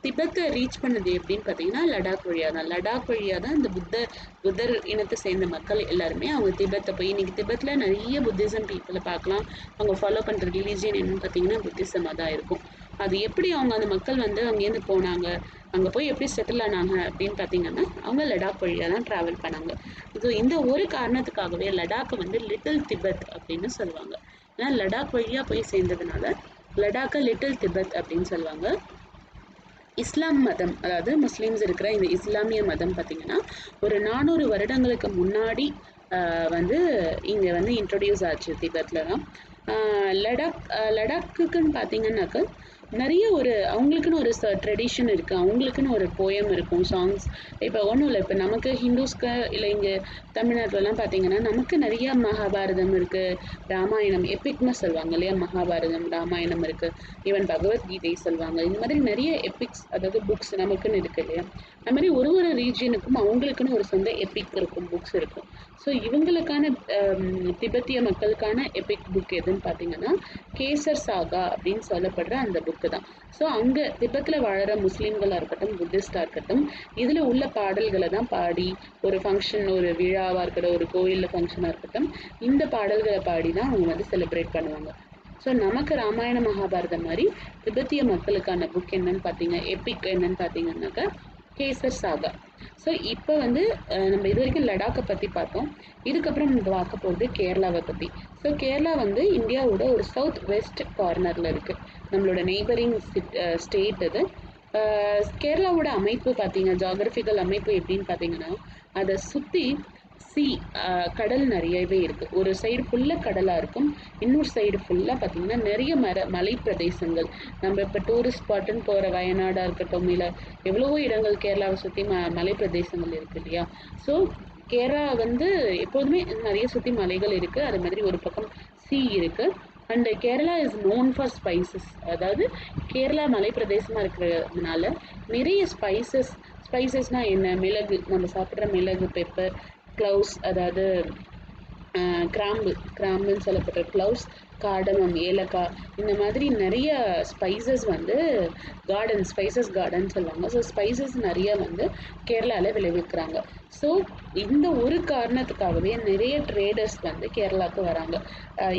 [SPEAKER 1] திபெத்தை ரீச் பண்ணது எப்படின்னு பார்த்தீங்கன்னா லடாக் வழியாக தான் இந்த புத்தர் இனத்தை சேர்ந்த மக்கள் எல்லாருமே அவங்க திபெத்தை போய், இன்னைக்கு திபெத்தில் நிறைய புத்திசம் பீப்புளை பார்க்கலாம். அவங்க ஃபாலோ பண்ணுற ரிலீஜியன் என்னன்னு பார்த்தீங்கன்னா புத்திசமாக தான் இருக்கும். அது எப்படி அவங்க அந்த மக்கள் வந்து அங்கேருந்து போனாங்க, அங்கே போய் எப்படி செட்டில் ஆனாங்க அப்படின்னு பார்த்தீங்கன்னா அவங்க லடாக் வழியாக தான் ட்ராவல் பண்ணாங்க. ஸோ இந்த ஒரு காரணத்துக்காகவே லடாக்கை வந்து லிட்டில் திபெத் அப்படின்னு சொல்லுவாங்க. ஏன்னா லடாக் வழியாக போய் சேர்ந்ததுனால லடாக்கை லிட்டில் திபெத் அப்படின்னு சொல்லுவாங்க. இஸ்லாம் மதம், அதாவது முஸ்லீம்ஸ் இருக்கிற இந்த இஸ்லாமிய மதம் பார்த்தீங்கன்னா ஒரு 400 வருடங்களுக்கு முன்னாடி வந்து இங்கே வந்து இன்ட்ரொடியூஸ் ஆச்சு திபெத்தில் தான். லடாக்குன்னு பார்த்தீங்கன்னாக்க நிறைய அவங்களுக்குன்னு ஒரு ட்ரெடிஷன் இருக்குது, அவங்களுக்குன்னு ஒரு போயம் இருக்கும், சாங்ஸ். இப்போ ஒன்றும் இல்லை, இப்போ நமக்கு ஹிந்துஸ்க்கு இல்லை இங்கே தமிழ்நாட்டிலலாம் பார்த்தீங்கன்னா நமக்கு நிறைய மகாபாரதம் இருக்குது, ராமாயணம் எப்பிக்னு சொல்லுவாங்க இல்லையா, மகாபாரதம் ராமாயணம் இருக்குது, ஈவன் பகவத்கீதை சொல்லுவாங்க. இந்த மாதிரி நிறைய எப்பிக்ஸ், அதாவது புக்ஸ் நமக்குன்னு இருக்குது இல்லையா. அது மாதிரி ஒரு ரீஜியனுக்கும் அவங்களுக்குன்னு ஒரு சொந்த எப்பிக் இருக்கும், புக்ஸ் இருக்கும். ஸோ இவங்களுக்கான திபெத்திய மக்களுக்கான எபிக் புக் எதுன்னு பார்த்தீங்கன்னா கேசர் சாகா அப்படின்னு சொல்லப்படுற அந்த புக்கு தான். ஸோ அங்கே திபெத்தில் வாழற முஸ்லீம்களாக இருக்கட்டும், புத்திஸ்டாக இருக்கட்டும், இதில் உள்ள பாடல்களை தான் பாடி ஒரு ஃபங்க்ஷன், ஒரு விழாவாக இருக்கட்டும், ஒரு கோயிலில் ஃபங்க்ஷனாக இருக்கட்டும், இந்த பாடல்களை பாடி தான் அவங்க வந்து செலிப்ரேட் பண்ணுவாங்க. ஸோ நமக்கு ராமாயண மகாபாரதம் மாதிரி திபெத்திய மக்களுக்கான புக் என்னன்னு பார்த்தீங்க, எபிக் என்னன்னு பார்த்தீங்கன்னாக்கா கேசர் சாகா. ஸோ இப்போ வந்து நம்ம இது வரைக்கும் லடாக்கை பற்றி பார்த்தோம். இதுக்கப்புறம் நம்ம பார்க்க போகிறது கேரளாவை பற்றி. ஸோ கேரளா வந்து இந்தியாவோட ஒரு சவுத் வெஸ்ட் கார்னரில் இருக்குது, நம்மளோட நெய்பரிங் ஸ்டேட் அது. கேரளாவோட அமைப்பு பார்த்தீங்க, ஜாகிரபிக்கல் அமைப்பு எப்படின்னு பார்த்தீங்கன்னா அதை சுற்றி கடல் நிறையவே இருக்குது. ஒரு சைடு ஃபுல்லாக கடலாக இருக்கும், இன்னொரு சைடு ஃபுல்லாக பார்த்தீங்கன்னா நிறைய மலை பிரதேசங்கள். நம்ம இப்போ டூரிஸ்ட் ஸ்பாட்டுன்னு போகிற வயநாடாக இருக்கட்டும், இல்லை எவ்வளவோ இடங்கள் கேரளாவை சுற்றி மலை பிரதேசங்கள் இருக்குது இல்லையா. ஸோ கேரளா வந்து எப்போதுமே நிறைய சுற்றி மலைகள் இருக்குது, அது மாதிரி ஒரு பக்கம் இருக்குது. And Kerala is known for spices. அதாவது கேரளா மலை பிரதேசமாக இருக்கிறதுனால நிறைய ஸ்பைசஸ்னால் என்ன, மிளகு, நம்ம சாப்பிட்ற மிளகு, பெப்பர், க்ளவுஸ், அதாவது கிராம்புன்னு சொல்லப்படுற க்ளவுஸ், கார்டமம், ஏலக்காய், இந்த மாதிரி நிறைய ஸ்பைசஸ் வந்து ஸ்பைசஸ் கார்டன் சொல்லுவாங்க. ஸோ ஸ்பைசஸ் நிறைய வந்து கேரளாவில் விளைவிக்கிறாங்க. ஸோ இந்த ஒரு காரணத்துக்காகவே நிறைய ட்ரேடர்ஸ் வந்து கேரளாவுக்கு வராங்க,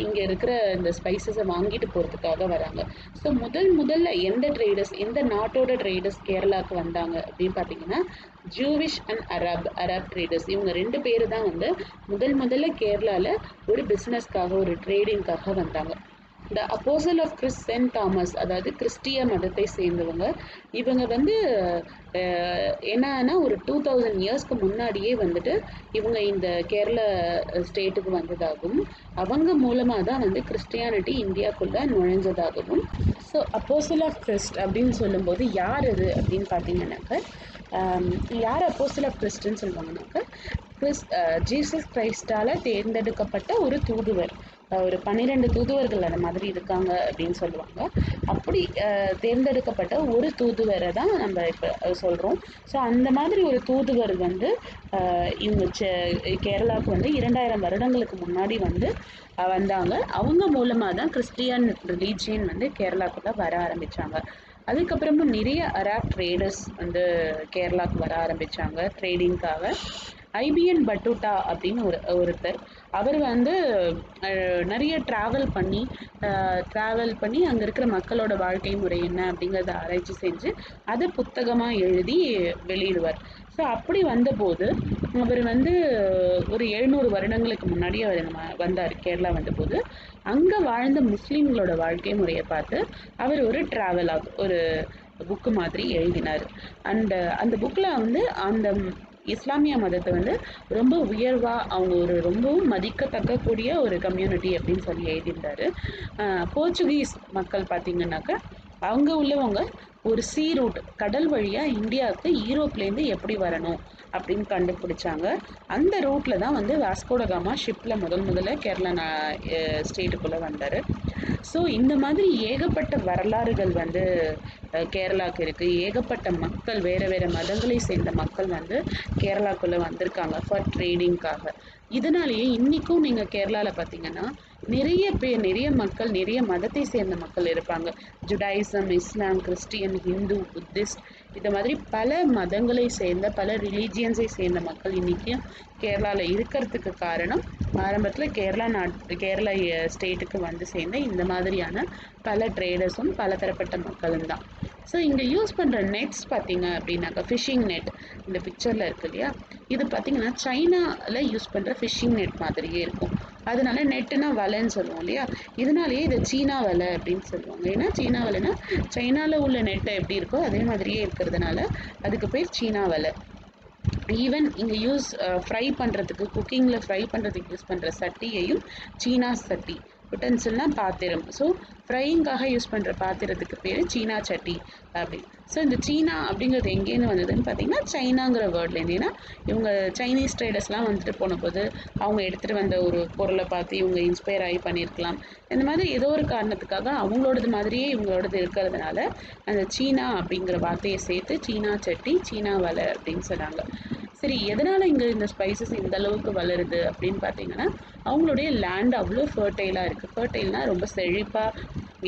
[SPEAKER 1] இங்கே இருக்கிற இந்த ஸ்பைசஸை வாங்கிட்டு போகிறதுக்காக வராங்க. ஸோ முதல்ல எந்த நாட்டோட ட்ரேடர்ஸ் கேரளாவுக்கு வந்தாங்க அப்படின்னு பார்த்தீங்கன்னா ஜூவிஷ் அண்ட் அரப் ட்ரேடர்ஸ். இவங்க 2 பேர் தான் வந்து முதல்ல கேரளாவில் ஒரு பிஸ்னஸ்க்காக, ஒரு ட்ரேடிங்காக வந்தாங்க. The apostle of Christ saint Thomas, அதாவது கிறிஸ்டிய மதத்தை சேர்ந்தவங்க. இவங்க வந்து என்னன்னா ஒரு 2000 இயர்ஸ்க்கு முன்னாடியே வந்துட்டு இவங்க இந்த கேரள ஸ்டேட்டுக்கு வந்ததாகவும், அவங்க மூலமாக தான் வந்து கிறிஸ்டியானிட்டி இந்தியாக்குள்ள நுழைஞ்சதாகவும். ஸோ அப்போசல் ஆஃப் கிறிஸ்ட் அப்படின்னு சொல்லும்போது யார் அது அப்படின்னு பார்த்தீங்கன்னாக்க, யார் அப்போஸ்தலர் ஆஃப் கிறிஸ்ட்ன்னு சொல்லுவாங்கன்னாக்க, ஜீசஸ் கிரைஸ்டால தேர்ந்தெடுக்கப்பட்ட ஒரு தூதுவர். ஒரு 12 தூதுவர்கள் அந்த மாதிரி இருக்காங்க அப்படின்னு சொல்லுவாங்க. அப்படி தேர்ந்தெடுக்கப்பட்ட ஒரு தூதுவரை தான் நம்ம இப்போ சொல்கிறோம். ஸோ அந்த மாதிரி ஒரு தூதுவர் வந்து இவங்க கேரளாவுக்கு வந்து 2000 வருடங்களுக்கு முன்னாடி வந்து வந்தாங்க. அவங்க மூலமாக தான் கிறிஸ்டியன் ரிலீஜியன் வந்து கேரளாக்குள்ளே வர ஆரம்பித்தாங்க. அதுக்கப்புறமும் நிறைய அரப் ட்ரேடர்ஸ் வந்து கேரளாவுக்கு வர ஆரம்பித்தாங்க ட்ரேடிங்காக. ஐபிஎன் பட்டூட்டா அப்படின்னு ஒருத்தர், அவர் வந்து நிறைய ட்ராவல் பண்ணி அங்கே இருக்கிற மக்களோட வாழ்க்கை முறை என்ன அப்படிங்கிறத ஆராய்ச்சி செஞ்சு அதை புத்தகமாக எழுதி வெளியிடுவார். ஸோ அப்படி வந்தபோது அவர் வந்து ஒரு 700 வருடங்களுக்கு முன்னாடி அவர் வந்தார் கேரளா வந்தபோது. அங்கே வாழ்ந்த முஸ்லீம்களோட வாழ்க்கை முறையை பார்த்து அவர் ஒரு ட்ராவலாக ஒரு புக்கு மாதிரி எழுதினார். அந்த புக்கில் வந்து அந்த இஸ்லாமிய மதத்தை வந்து ரொம்ப உயர்வாக அவங்க ஒரு ரொம்பவும் மதிக்கத்தக்கக்கூடிய ஒரு கம்யூனிட்டி அப்படின்னு சொல்லி எழுதியிருந்தாரு. போர்ச்சுகீஸ் மக்கள் பார்த்தீங்கன்னாக்கா அவங்க உள்ளவங்க ஒரு சீ ரூட், கடல் வழியாக இந்தியாவுக்கு யூரோப்லேருந்து எப்படி வரணும் அப்படின்னு கண்டுபிடிச்சாங்க. அந்த ரூட்டில் தான் வந்து வாஸ்கோடகாமா ஷிப்பில் முதல்ல கேரளா ஸ்டேட்டுக்குள்ளே வந்தார். ஸோ இந்த மாதிரி ஏகப்பட்ட வரலாறுகள் வந்து கேரளாவுக்கு இருக்குது. ஏகப்பட்ட மக்கள், வேறு மதங்களை சேர்ந்த மக்கள் வந்து கேரளாக்குள்ளே வந்திருக்காங்க ஃபார் ட்ரேடிங்காக. இதனாலேயே இன்றைக்கும் நீங்கள் கேரளாவில் பார்த்தீங்கன்னா நிறைய மக்கள், நிறைய மதத்தை சேர்ந்த மக்கள் இருப்பாங்க. ஜுடாயிசம், இஸ்லாம், கிறிஸ்டியன், ஹிந்து, புத்திஸ்ட், இந்த மாதிரி பல மதங்களை சேர்ந்த, பல ரிலீஜியன்ஸை சேர்ந்த மக்கள் இன்றைக்கும் கேரளாவில் இருக்கிறதுக்கு காரணம் ஆரம்பத்தில் கேரளா ஸ்டேட்டுக்கு வந்து சேர்ந்த இந்த மாதிரியான பல ட்ரேடர்ஸும் பல தரப்பட்ட மக்களும் தான். ஸோ இங்கே யூஸ் பண்ணுற நெட்ஸ் பார்த்தீங்க அப்படின்னாக்கா ஃபிஷிங் நெட் இந்த பிக்சரில் இருக்கு இல்லையா, இது பார்த்தீங்கன்னா சைனாவில் யூஸ் பண்ணுற ஃபிஷிங் நெட் மாதிரியே இருக்கும். அதனால நெட்டுனா வலைன்னு சொல்லுவோம் இல்லையா, இதனாலேயே இதை சீனா வலை அப்படின்னு சொல்லுவாங்க. ஏன்னா சீனா வலைன்னா சைனாவில் உள்ள நெட்டை எப்படி இருக்கோ அதே மாதிரியே இருக்கிறதுனால அதுக்கு பேர் சீனா வலை. ஈவன் இங்கே ஃப்ரை பண்ணுறதுக்கு, குக்கிங்கில் ஃப்ரை பண்ணுறதுக்கு யூஸ் பண்ணுற சட்டியையும் சீனா சட்டி, யுட்டென்சில்னால் பாத்திரம். ஸோ ஃப்ரையிங்காக யூஸ் பண்ணுற பாத்திரத்துக்கு பேர் சீனா சட்டி அப்படி. ஸோ இந்த சீனா அப்படிங்கிறது எங்கேருந்து வந்ததுன்னு பார்த்தீங்கன்னா சைனாங்கிற வேர்ட்லேருந்து. ஏன்னா இவங்க சைனீஸ் ட்ரேடர்ஸ்லாம் வந்துட்டு போனபோது அவங்க எடுத்துகிட்டு வந்த ஒரு பொருளை பார்த்து இவங்க இன்ஸ்பயர் ஆகி பண்ணியிருக்கலாம். இந்த மாதிரி ஏதோ ஒரு காரணத்துக்காக அவங்களோடது மாதிரியே இவங்களோடது இருக்கிறதுனால அந்த சீனா அப்படிங்கிற வார்த்தையை சேர்த்து சீனா சட்டி, சீனா வலை அப்படின்னு சொன்னாங்க. சரி, எதனால் இங்கே இந்த ஸ்பைசஸ் இந்த அளவுக்கு வளருது அப்படின்னு பார்த்தீங்கன்னா அவங்களுடைய லேண்ட் அவ்வளோ ஃபர்டைலாக இருக்குது. ஃபர்டைல்னால் ரொம்ப செழிப்பாக,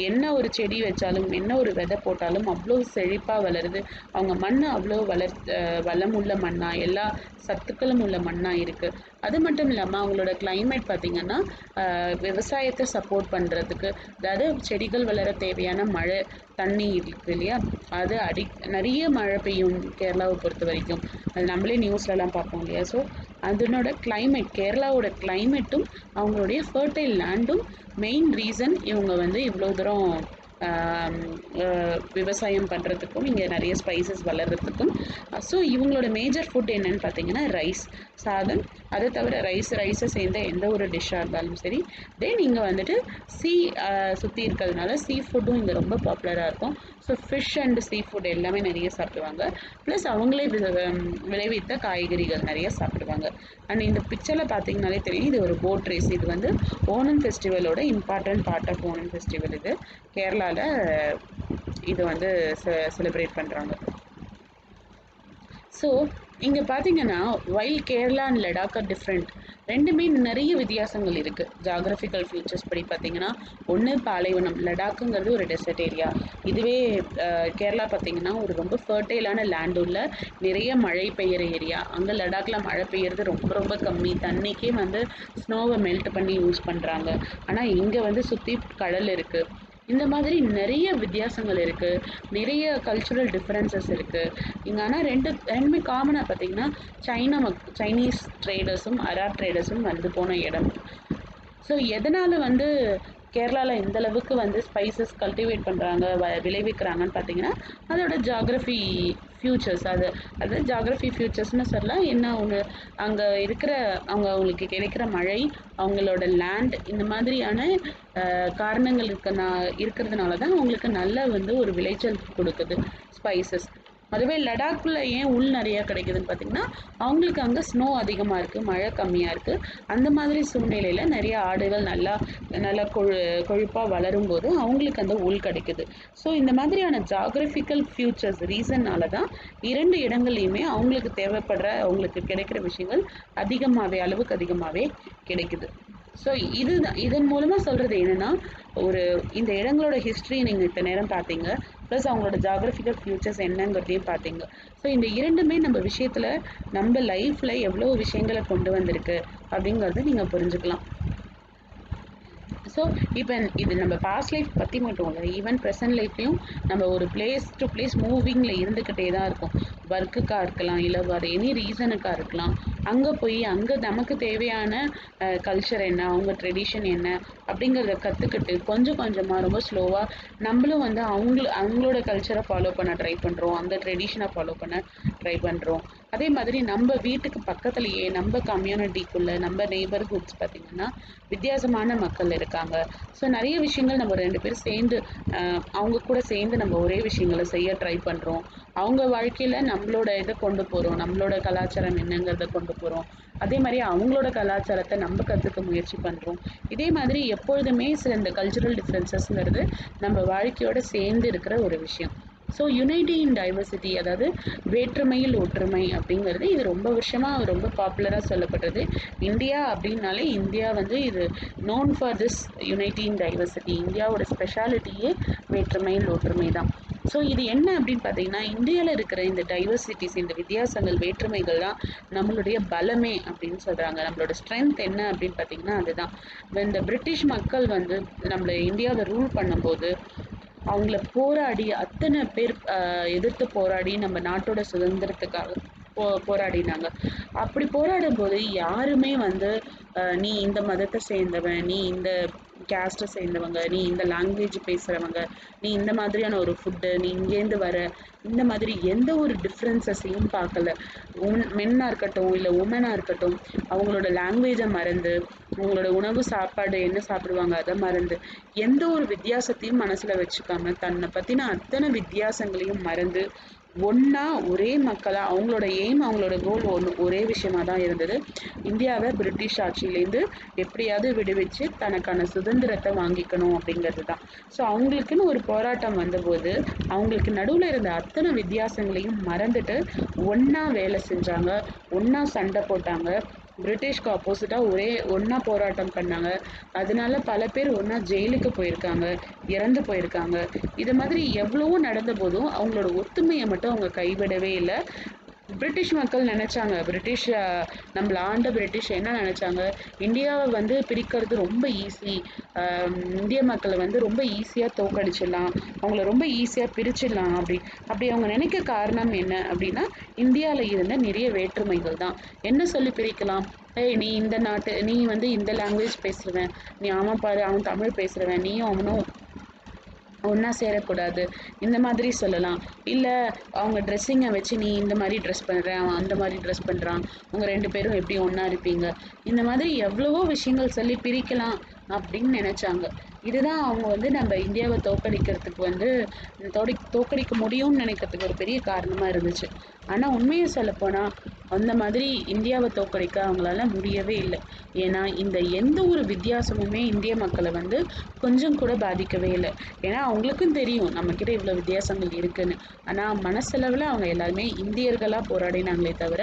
[SPEAKER 1] என்ன ஒரு செடி வச்சாலும் என்ன ஒரு விதை போட்டாலும் அவ்வளோ செழிப்பாக வளருது. அவங்க மண் அவ்வளோ வளமுள்ள மண்ணாக, எல்லா சத்துக்களும் உள்ள மண்ணாக இருக்குது. அது மட்டும் இல்லாமல் அவங்களோட கிளைமேட் பார்த்திங்கன்னா விவசாயத்தை சப்போர்ட் பண்ணுறதுக்கு, அதாவது செடிகள் வளர தேவையான மழை தண்ணி இருக்குது இல்லையா, அது நிறைய மழை பெய்யும் கேரளாவை பொறுத்த வரைக்கும். அது நம்மளே நியூஸ்லலாம் பார்ப்போம் இல்லையா. ஸோ அதனோட கிளைமேட், கேரளாவோட கிளைமேட்டும் அவங்களுடைய ஃபர்டைல் லேண்டும் மெயின் ரீசன் இவங்க வந்து இவ்வளோ தூரம் விவசாயம் பண்ணுறதுக்கும் இங்கே நிறைய ஸ்பைசஸ் வளர்கிறதுக்கும். ஸோ இவங்களோட மேஜர் ஃபுட் என்னன்னு பார்த்தீங்கன்னா ரைஸ், சாதம். அதை தவிர ரைஸை சேர்ந்த எந்த ஒரு டிஷ்ஷாக இருந்தாலும் சரி. தென் இங்கே வந்துட்டு சுற்றி இருக்கிறதுனால சீ ஃபுட்டும் இங்கே ரொம்ப பாப்புலராக இருக்கும். So fish and seafood எல்லாமே நிறைய சாப்பிடுவாங்க. ப்ளஸ் அவங்களே விளைவித்த காய்கறிகள் நிறைய சாப்பிடுவாங்க. அண்ட் இந்த பிக்சரில் பார்த்தீங்கனாலே தெரியும், இது ஒரு போட் ரேஸ். இது வந்து ஓணம் ஃபெஸ்டிவலோட important part of Onam festival. இது கேரளாவில் இது வந்து செலிப்ரேட் பண்ணுறாங்க. ஸோ இங்கே பார்த்தீங்கன்னா while Kerala and Ladakh are different, ரெண்டுமே நிறைய வித்தியாசங்கள் இருக்குது. ஜாகிரபிக்கல் ஃபீச்சர்ஸ் படி பார்த்தீங்கன்னா ஒன்று பாலைவனம், லடாக்குங்கிறது ஒரு டெசர்ட் ஏரியா. இதுவே கேரளா பார்த்தீங்கன்னா ஒரு ரொம்ப ஃபர்டைலான லேண்ட் உள்ள நிறைய மழை பெய்கிற ஏரியா. அங்கே லடாக்கில் மழை பெய்யறது ரொம்ப ரொம்ப கம்மி, தண்ணிக்கே வந்து ஸ்னோவை மெல்ட் பண்ணி யூஸ் பண்ணுறாங்க. ஆனால் இங்கே வந்து சுற்றி கடல் இருக்குது. இந்த மாதிரி நிறைய வித்தியாசங்கள் இருக்குது, நிறைய கல்ச்சுரல் டிஃப்ரென்சஸ் இருக்குது இங்கே. ஆனால் ரெண்டுமே காமனாக பார்த்தீங்கன்னா சைனீஸ் ட்ரேடர்ஸும் அரப் ட்ரேடர்ஸும் வந்து போன இடம். ஸோ எதனால் வந்து கேரளாவில் எந்த அளவுக்கு வந்து ஸ்பைசஸ் கல்டிவேட் பண்ணுறாங்க, விளைவிக்கிறாங்கன்னு பார்த்தீங்கன்னா அதோட ஜாகிரஃபி ஃபியூச்சர்ஸ் அது ஜாகிரஃபி ஃபியூச்சர்ஸ்னு சொல்லலாம். என்ன ஒன்று அங்கே இருக்கிற அவங்களுக்கு கிடைக்கிற மழை, அவங்களோட லேண்ட், இந்த மாதிரியான காரணங்கள் இருக்கிறதுனால தான் அவங்களுக்கு நல்ல வந்து ஒரு விளைச்சல் கொடுக்குது ஸ்பைசஸ். அதுவே லடாக்ல ஏன் உள் நிறையா கிடைக்குதுன்னு பார்த்தீங்கன்னா அவங்களுக்கு அங்கே ஸ்னோ அதிகமாக இருக்குது, மழை கம்மியாக இருக்குது. அந்த மாதிரி சூழ்நிலையில் நிறைய ஆடுகள் நல்லா கொழுப்பாக வளரும் போது அவங்களுக்கு அந்த உள் கிடைக்குது. ஸோ இந்த மாதிரியான ஜாகிரபிக்கல் ஃபியூச்சர்ஸ் ரீசன்னால தான் 2 இடங்கள்லையுமே அவங்களுக்கு தேவைப்படுற அவங்களுக்கு கிடைக்கிற விஷயங்கள் அளவுக்கு அதிகமாகவே கிடைக்குது. ஸோ இதன் மூலமாக சொல்கிறது என்னென்னா, இந்த இடங்களோட ஹிஸ்ட்ரி நீங்கள் இத்தனை நேரம் பார்த்தீங்க, ப்ளஸ் அவங்களோட ஜாகிரபிக்கல் ஃபியூச்சர்ஸ் என்னங்கிறதையும் பார்த்தீங்க. ஸோ இந்த 2மே நம்ம விஷயத்தில் நம்ம லைஃப்பில் எவ்வளோ விஷயங்களை கொண்டு வந்திருக்கு அப்படிங்கிறத நீங்கள் புரிஞ்சுக்கலாம். ஸோ இப்போ இது நம்ம பாஸ்ட் லைஃப் பற்றி மட்டும் இல்லை, ஈவன் ப்ரெசன்ட் லைஃப்லையும் நம்ம ஒரு பிளேஸ் டு பிளேஸ் மூவிங்கில் இருந்துக்கிட்டே தான் இருக்கும். ஒர்க்குக்காக இருக்கலாம், இல்லை வேறு எனி ரீசனுக்காக இருக்கலாம். அங்கே போய் அங்கே நமக்கு தேவையான கல்ச்சர் என்ன, அவங்க ட்ரெடிஷன் என்ன அப்படிங்கிறத கற்றுக்கிட்டு கொஞ்சம் கொஞ்சமாக ரொம்ப ஸ்லோவாக நம்மளும் வந்து அவங்களோட கல்ச்சரை ஃபாலோ பண்ண ட்ரை பண்ணுறோம், அந்த ட்ரெடிஷனை ஃபாலோ பண்ண ட்ரை பண்ணுறோம். அதே மாதிரி நம்ம வீட்டுக்கு பக்கத்துலேயே நம்ம கம்யூனிட்டிக்குள்ளே நம்ம நெய்பர்ஹுட்ஸ் பார்த்திங்கன்னா வித்தியாசமான மக்கள் இருக்காங்க. ஸோ நிறைய விஷயங்கள் நம்ம 2 பேரும் சேர்ந்து அவங்க கூட சேர்ந்து நம்ம ஒரே விஷயங்களை செய்ய ட்ரை பண்ணுறோம். அவங்க வாழ்க்கையில் நம்மளோட இதை கொண்டு போகிறோம், நம்மளோட கலாச்சாரம் என்னங்கிறத கொண்டு போகிறோம். அதே மாதிரி அவங்களோட கலாச்சாரத்தை நம்ம கற்றுக்க முயற்சி பண்ணுறோம். இதே மாதிரி எப்பொழுதுமே சில இந்த கல்ச்சுரல் டிஃப்ரென்சஸ்ங்கிறது நம்ம வாழ்க்கையோட சேர்ந்து இருக்கிற ஒரு விஷயம். ஸோ யுனைட்டி இன் டைவர்சிட்டி, அதாவது வேற்றுமையில் ஒற்றுமை அப்படிங்கிறது இது ரொம்ப வருஷமாக ரொம்ப பாப்புலராக சொல்லப்படுறது. இந்தியா அப்படின்னாலே இந்தியா வந்து இது known for this unity in diversity. இந்தியாவோட ஸ்பெஷாலிட்டியே வேற்றுமையில் ஒற்றுமை தான். ஸோ இது என்ன அப்படின்னு பார்த்தீங்கன்னா, இந்தியாவில் இருக்கிற இந்த டைவர்சிட்டிஸ், இந்த வித்தியாசங்கள், வேற்றுமைகள் தான் நம்மளுடைய பலமே அப்படின்னு சொல்கிறாங்க. நம்மளோட ஸ்ட்ரென்த் என்ன அப்படின்னு பார்த்தீங்கன்னா அதுதான். இந்த பிரிட்டிஷ் மக்கள் வந்து நம்மளை இந்தியாவை ரூல் பண்ணும்போது அவங்கள போராடி அத்தனை பேர் எதிர்த்து போராடி நம்ம நாட்டோட சுதந்திரத்துக்காக போராடினாங்க. அப்படி போராடும் போது யாருமே வந்து நீ இந்த மதத்தை சேர்ந்தவன், நீ இந்த கேஸ்ட்டை சேர்ந்தவங்க, நீ இந்த லாங்குவேஜ் பேசுகிறவங்க, நீ இந்த மாதிரியான ஒரு ஃபுட்டு, நீ இங்கேருந்து வர, இந்த மாதிரி எந்த ஒரு டிஃப்ரென்சஸையும் பார்க்கல. மென்னாக இருக்கட்டும் இல்லை உமனாக இருக்கட்டும், அவங்களோட லாங்குவேஜை மறந்து, அவங்களோட உணவு சாப்பாடு என்ன சாப்பிடுவாங்க அதை மறந்து, எந்த ஒரு வித்தியாசத்தையும் மனசில் வச்சுக்காம தன்னை பற்றின அத்தனை வித்தியாசங்களையும் மறந்து ஒன்றா ஒரே மக்களாக அவங்களோட எய்ம், அவங்களோட கோல் ஒரே விஷயமா தான் இருந்தது. இந்தியாவை பிரிட்டிஷ் ஆட்சியிலேருந்து எப்படியாவது விடுவிச்சு தனக்கான சுதந்திரத்தை வாங்கிக்கணும் அப்படிங்கிறது தான். ஸோ அவங்களுக்குன்னு ஒரு போராட்டம் வந்தபோது அவங்களுக்கு நடுவில் இருந்த அத்தனை வித்தியாசங்களையும் மறந்துட்டு ஒன்றா வேலை செஞ்சாங்க, ஒன்றா சண்டை போட்டாங்க, பிரிட்டிஷ்க்கு ஆப்போசிட்டாக ஒன்றா போராட்டம் பண்ணாங்க. அதனால பல பேர் ஒன்றா ஜெயிலுக்கு போயிருக்காங்க, இறந்து போயிருக்காங்க. இது மாதிரி எவ்வளவோ நடந்த போதும் அவங்களோட ஒத்துமையை மட்டும் அவங்க கைவிடவே இல்லை. பிரிட்டிஷ் மக்கள் நினச்சாங்க, நம்மளை ஆண்ட பிரிட்டிஷ் என்ன நினச்சாங்க, இந்தியாவை வந்து பிரிக்கிறது ரொம்ப ஈஸி, இந்திய மக்களை வந்து ரொம்ப ஈஸியாக தோக்கடிச்சிடலாம், அவங்கள ரொம்ப ஈஸியாக பிரிச்சிடலாம். அப்படி அவங்க நினைக்க காரணம் என்ன அப்படின்னா, இந்தியாவில் இருந்த நிறைய வேற்றுமைகள் தான். என்ன சொல்லி பிரிக்கலாம்? நீ இந்த நாட்டு, நீ வந்து இந்த லாங்குவேஜ் பேசுகிறவன், நீ அவன் பாரு அவன் தமிழ் பேசுகிறவன், நீயும் அவனும் ஒன்றா சேரக்கூடாது, இந்த மாதிரி சொல்லலாம். இல்லை அவங்க ட்ரெஸ்ஸிங்கை வச்சு நீ இந்த மாதிரி ட்ரெஸ் பண்ணுற, அவன் அந்த மாதிரி ட்ரெஸ் பண்ணுறான், உங்கள் 2 பேரும் எப்படி ஒன்றா இருப்பீங்க, இந்த மாதிரி எவ்வளவோ விஷயங்கள் சொல்லி பிரிக்கலாம் அப்படின்னு நினச்சாங்க. இதுதான் அவங்க வந்து நம்ம இந்தியாவை தோற்கடிக்கிறதுக்கு வந்து தோற்கடிக்க முடியும்னு நினைக்கிறதுக்கு ஒரு பெரிய காரணமாக இருந்துச்சு. ஆனால் உண்மையை சொல்லப்போனால் அந்த மாதிரி இந்தியாவை தோற்கடிக்க அவங்களால முடியவே இல்லை. ஏன்னா இந்த எந்த ஒரு வித்தியாசமுமே இந்திய மக்களை வந்து கொஞ்சம் கூட பாதிக்கவே இல்லை. ஏன்னா அவங்களுக்கும் தெரியும் நம்மக்கிட்ட இவ்வளோ வித்தியாசங்கள் இருக்குன்னு. ஆனால் மனசளவில் அவங்க எல்லாருமே இந்தியர்களாக போராடினாங்களே தவிர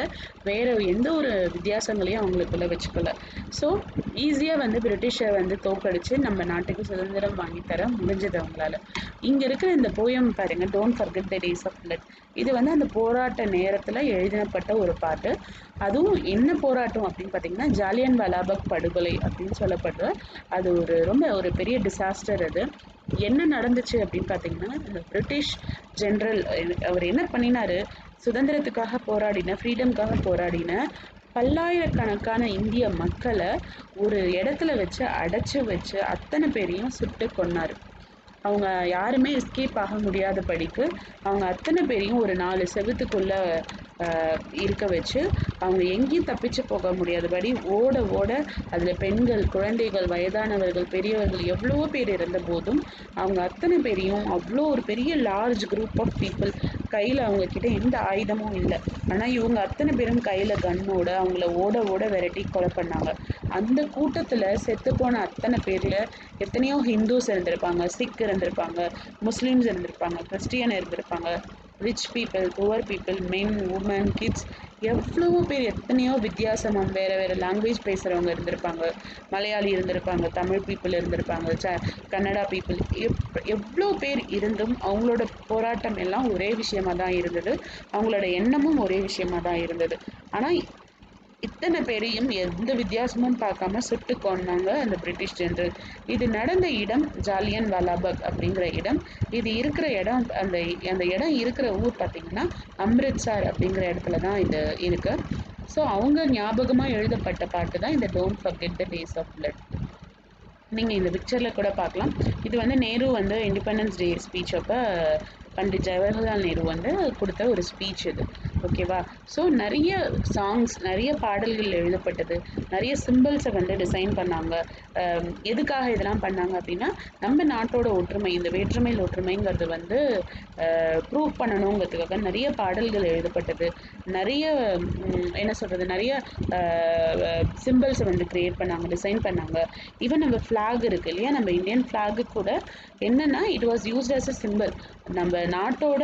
[SPEAKER 1] வேறு எந்த ஒரு வித்தியாசங்களையும் அவங்களுக்குள்ள வச்சுக்கல. ஸோ ஈஸியாக வந்து பிரிட்டிஷை வந்து தோற்கடிச்சு நம்ம நாட்டுக்கு சுதந்திரம் வாங்கி தர முடிஞ்சது அவங்களால. இங்கே இருக்கிற இந்த போயம் பாருங்க, don't forget the days of blood, இது வந்து அந்த போராட்ட நேரத்தில் எழுதப்பட்ட ஒரு பாட்டு. அதுவும் என்ன போராட்டம் அப்படின்னு பார்த்தீங்கன்னா, ஜாலியன் வாலாபாக் படுகொலை அப்படின்னு சொல்லப்படுற அது ரொம்ப பெரிய டிசாஸ்டர். அது என்ன நடந்துச்சு அப்படின்னு பார்த்தீங்கன்னா, இந்த பிரிட்டிஷ் ஜென்ரல் அவர் என்ன பண்ணினாரு, சுதந்திரத்துக்காக போராடின, ஃப்ரீடம்காக போராடின பல்லாயிரக்கணக்கான இந்திய மக்களை ஒரு இடத்துல வச்சு அடைச்சு வச்சு அத்தனை பேரையும் சுட்டு கொன்னாரு. அவங்க யாருமே எஸ்கேப் ஆக முடியாதபடிக்கு அவங்க அத்தனை பேரையும் ஒரு 4 செவுத்துக்குள்ள இருக்க வச்சு அவங்க எங்கேயும் தப்பிச்சு போக முடியாதபடி ஓட ஓட அதில் பெண்கள், குழந்தைகள், வயதானவர்கள், பெரியவர்கள் எவ்வளவோ பேர் இருந்த போதும் அவங்க அத்தனை பேரையும் அவ்வளோ ஒரு பெரிய லார்ஜ் குரூப் ஆஃப் பீப்புள் கையில் அவங்க கிட்ட எந்த ஆயுதமும் இல்லை. ஆனால் இவங்க அத்தனை பேரும் கையில் கன்னோட அவங்கள ஓட ஓட விரட்டி கொலை பண்ணாங்க. அந்த கூட்டத்தில் செத்து போன அத்தனை பேரில் எத்தனையோ ஹிந்துஸ் இருந்திருப்பாங்க, சிக் இருந்திருப்பாங்க, முஸ்லீம்ஸ் இருந்திருப்பாங்க, கிறிஸ்டியன் இருந்திருப்பாங்க, ரிச் பீப்புள், புவர் பீப்புள், மென், உமன், கிட்ஸ், எவ்வளவோ பேர் எத்தனையோ வித்தியாசமாக வேறு வேறு லாங்குவேஜ் பேசுகிறவங்க இருந்திருப்பாங்க, மலையாளி இருந்திருப்பாங்க, தமிழ் பீப்புள் இருந்திருப்பாங்க, கன்னடா பீப்புள், எவ்வளோ பேர் இருந்தும் அவங்களோட போராட்டம் எல்லாம் ஒரே விஷயமா தான் இருந்தது. அவங்களோட எண்ணமும் ஒரே விஷயமா தான் இருந்தது. ஆனால் இத்தனை பேரையும் எந்த வித்தியாசமும் பார்க்காம சுட்டு கொன்னாங்க அந்த பிரிட்டிஷ் ஜெனரல். இது நடந்த இடம் ஜாலியன் வாலாபாக் அப்படிங்கிற இடம். இது இருக்கிற இடம் அந்த அந்த இடம் இருக்கிற ஊர் பார்த்தீங்கன்னா அம்ரித்சர் அப்படிங்கிற இடத்துல தான் இது இருக்கு. ஸோ அவங்க ஞாபகமாக எழுதப்பட்ட பாட்டு தான் இந்த don't forget the days of blood. நீங்கள் இந்த பிக்சரில் கூட பார்க்கலாம். இது வந்து நேரு வந்து இண்டிபெண்டன்ஸ் டே ஸ்பீச் அப்போ பண்டிட் ஜவஹர்லால் நேரு வந்து கொடுத்த ஒரு ஸ்பீச் இது. ஓகேவா? ஸோ நிறைய சாங்ஸ், நிறைய பாடல்கள் எழுதப்பட்டது, நிறைய சிம்பிள்ஸை வந்து டிசைன் பண்ணாங்க. எதுக்காக இதெல்லாம் பண்ணாங்க அப்படின்னா, நம்ம நாட்டோட ஒற்றுமை, இந்த வேற்றுமையில் ஒற்றுமைங்கிறது வந்து ப்ரூவ் பண்ணணுங்கிறதுக்காக நிறைய பாடல்கள் எழுதப்பட்டது. நிறைய என்ன சொல்கிறது, நிறைய சிம்பிள்ஸை வந்து க்ரியேட் பண்ணாங்க, டிசைன் பண்ணாங்க. ஈவன் நம்ம ஃப்ளாக் இருக்குது இல்லையா, நம்ம இந்தியன் ஃப்ளாகு கூட என்னென்னா it was used as a simple. நம்ம நாட்டோட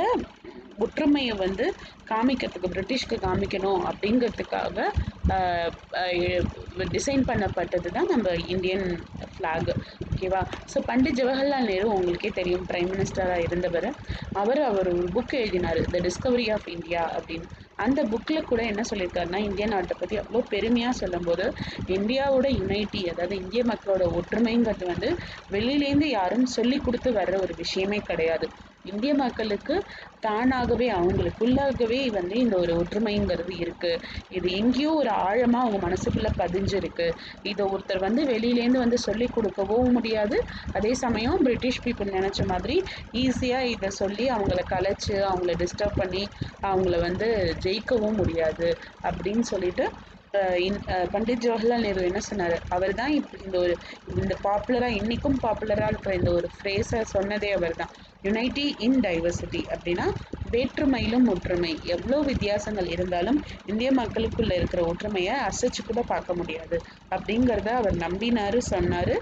[SPEAKER 1] ஒற்றுமையை வந்து காமிக்கிறதுக்கு, பிரிட்டிஷ்க்கு காமிக்கணும் அப்படிங்கிறதுக்காக டிசைன் பண்ணப்பட்டது தான் நம்ம இந்தியன் ஃப்ளாக். ஓகேவா? ஸோ பண்டிட் ஜவஹர்லால் நேரு உங்களுக்கே தெரியும், பிரைம் மினிஸ்டராக இருந்தவர். அவர் ஒரு புக் எழுதினார், த டிஸ்கவரி ஆஃப் இந்தியா அப்படின்னு. அந்த புக்கில் கூட என்ன சொல்லியிருக்காருன்னா, இந்திய நாட்டை பற்றி அவ்வளோ பெருமையாக சொல்லும்போது, இந்தியாவோட யுனைட்டி, அதாவது இந்திய மக்களோட ஒற்றுமைங்கிறது வந்து வெளியிலேருந்து யாரும் சொல்லி கொடுத்து வர்ற ஒரு விஷயமே கிடையாது. இந்திய மக்களுக்கு தானாகவே அவங்களுக்குள்ளாகவே வந்து இந்த ஒரு ஒற்றுமைங்கிறது இருக்குது. இது எங்கேயோ ஒரு ஆழமாக அவங்க மனசுக்குள்ளே பதிஞ்சிருக்கு. இதை ஒருத்தர் வந்து வெளியிலேருந்து வந்து சொல்லி கொடுக்கவும் முடியாது. அதே சமயம் பிரிட்டிஷ் பீப்புள் நினச்ச மாதிரி ஈஸியாக இதை சொல்லி அவங்கள கலைச்சு, அவங்கள டிஸ்டர்ப் பண்ணி, அவங்கள வந்து ஜெயிக்கவும் முடியாது அப்படின்னு சொல்லிட்டு பண்டிட் ஜவஹர்லால் நேரு என்ன சொன்னார், அவர் தான் இந்த பாப்புலராக, இன்றைக்கும் பாப்புலராக இருக்கிற இந்த ஒரு ஃப்ரேஸை சொன்னதே அவர் தான். யுனைட்டி இன் டைவர்சிட்டி அப்படின்னா வேற்றுமையிலும் ஒற்றுமை. எவ்வளோ வித்தியாசங்கள் இருந்தாலும் இந்திய மக்களுக்குள்ள இருக்கிற ஒற்றுமையை அசைச்சு கூட பார்க்க முடியாது அப்படிங்கிறத அவர் நம்பினார், சொன்னார்.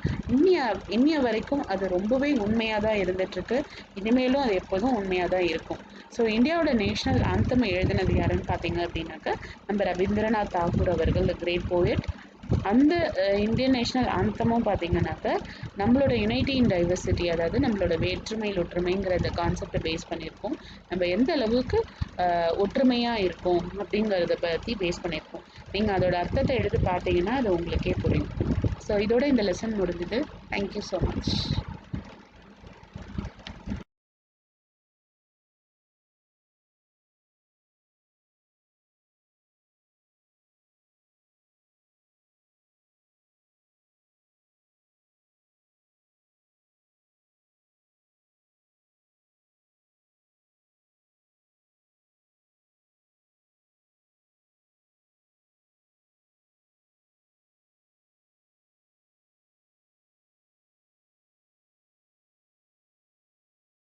[SPEAKER 1] இன்னிய வரைக்கும் அது ரொம்பவே உண்மையாக தான் இருந்துகிட்ருக்கு. இனிமேலும் அது எப்போதும் உண்மையாக தான் இருக்கும். ஸோ இந்தியாவோட நேஷ்னல் ஆந்தம் எழுதினது யாருன்னு பார்த்தீங்க அப்படின்னாக்கா நம்ம ரவீந்திரநாத் தாகூர் அவர்கள், த கிரேட் போயட். அந்த இந்தியன் நேஷ்னல் ஆந்தமும் பார்த்தீங்கன்னாக்க நம்மளோட யுனைட்டி இன் டைவர்சிட்டி, அதாவது நம்மளோட வேற்றுமையில் ஒற்றுமைங்கிற இந்த கான்செப்டை பேஸ் பண்ணியிருக்கோம். நம்ம எந்த அளவுக்கு ஒற்றுமையாக இருக்கோம் அப்படிங்கிறத பற்றி பேஸ் பண்ணியிருக்கோம். நீங்கள் அதோட அர்த்தத்தை எடுத்து பார்த்தீங்கன்னா அது உங்களுக்கே புரியும். ஸோ இதோட இந்த லெசன் முடிஞ்சுது. Thank you so much.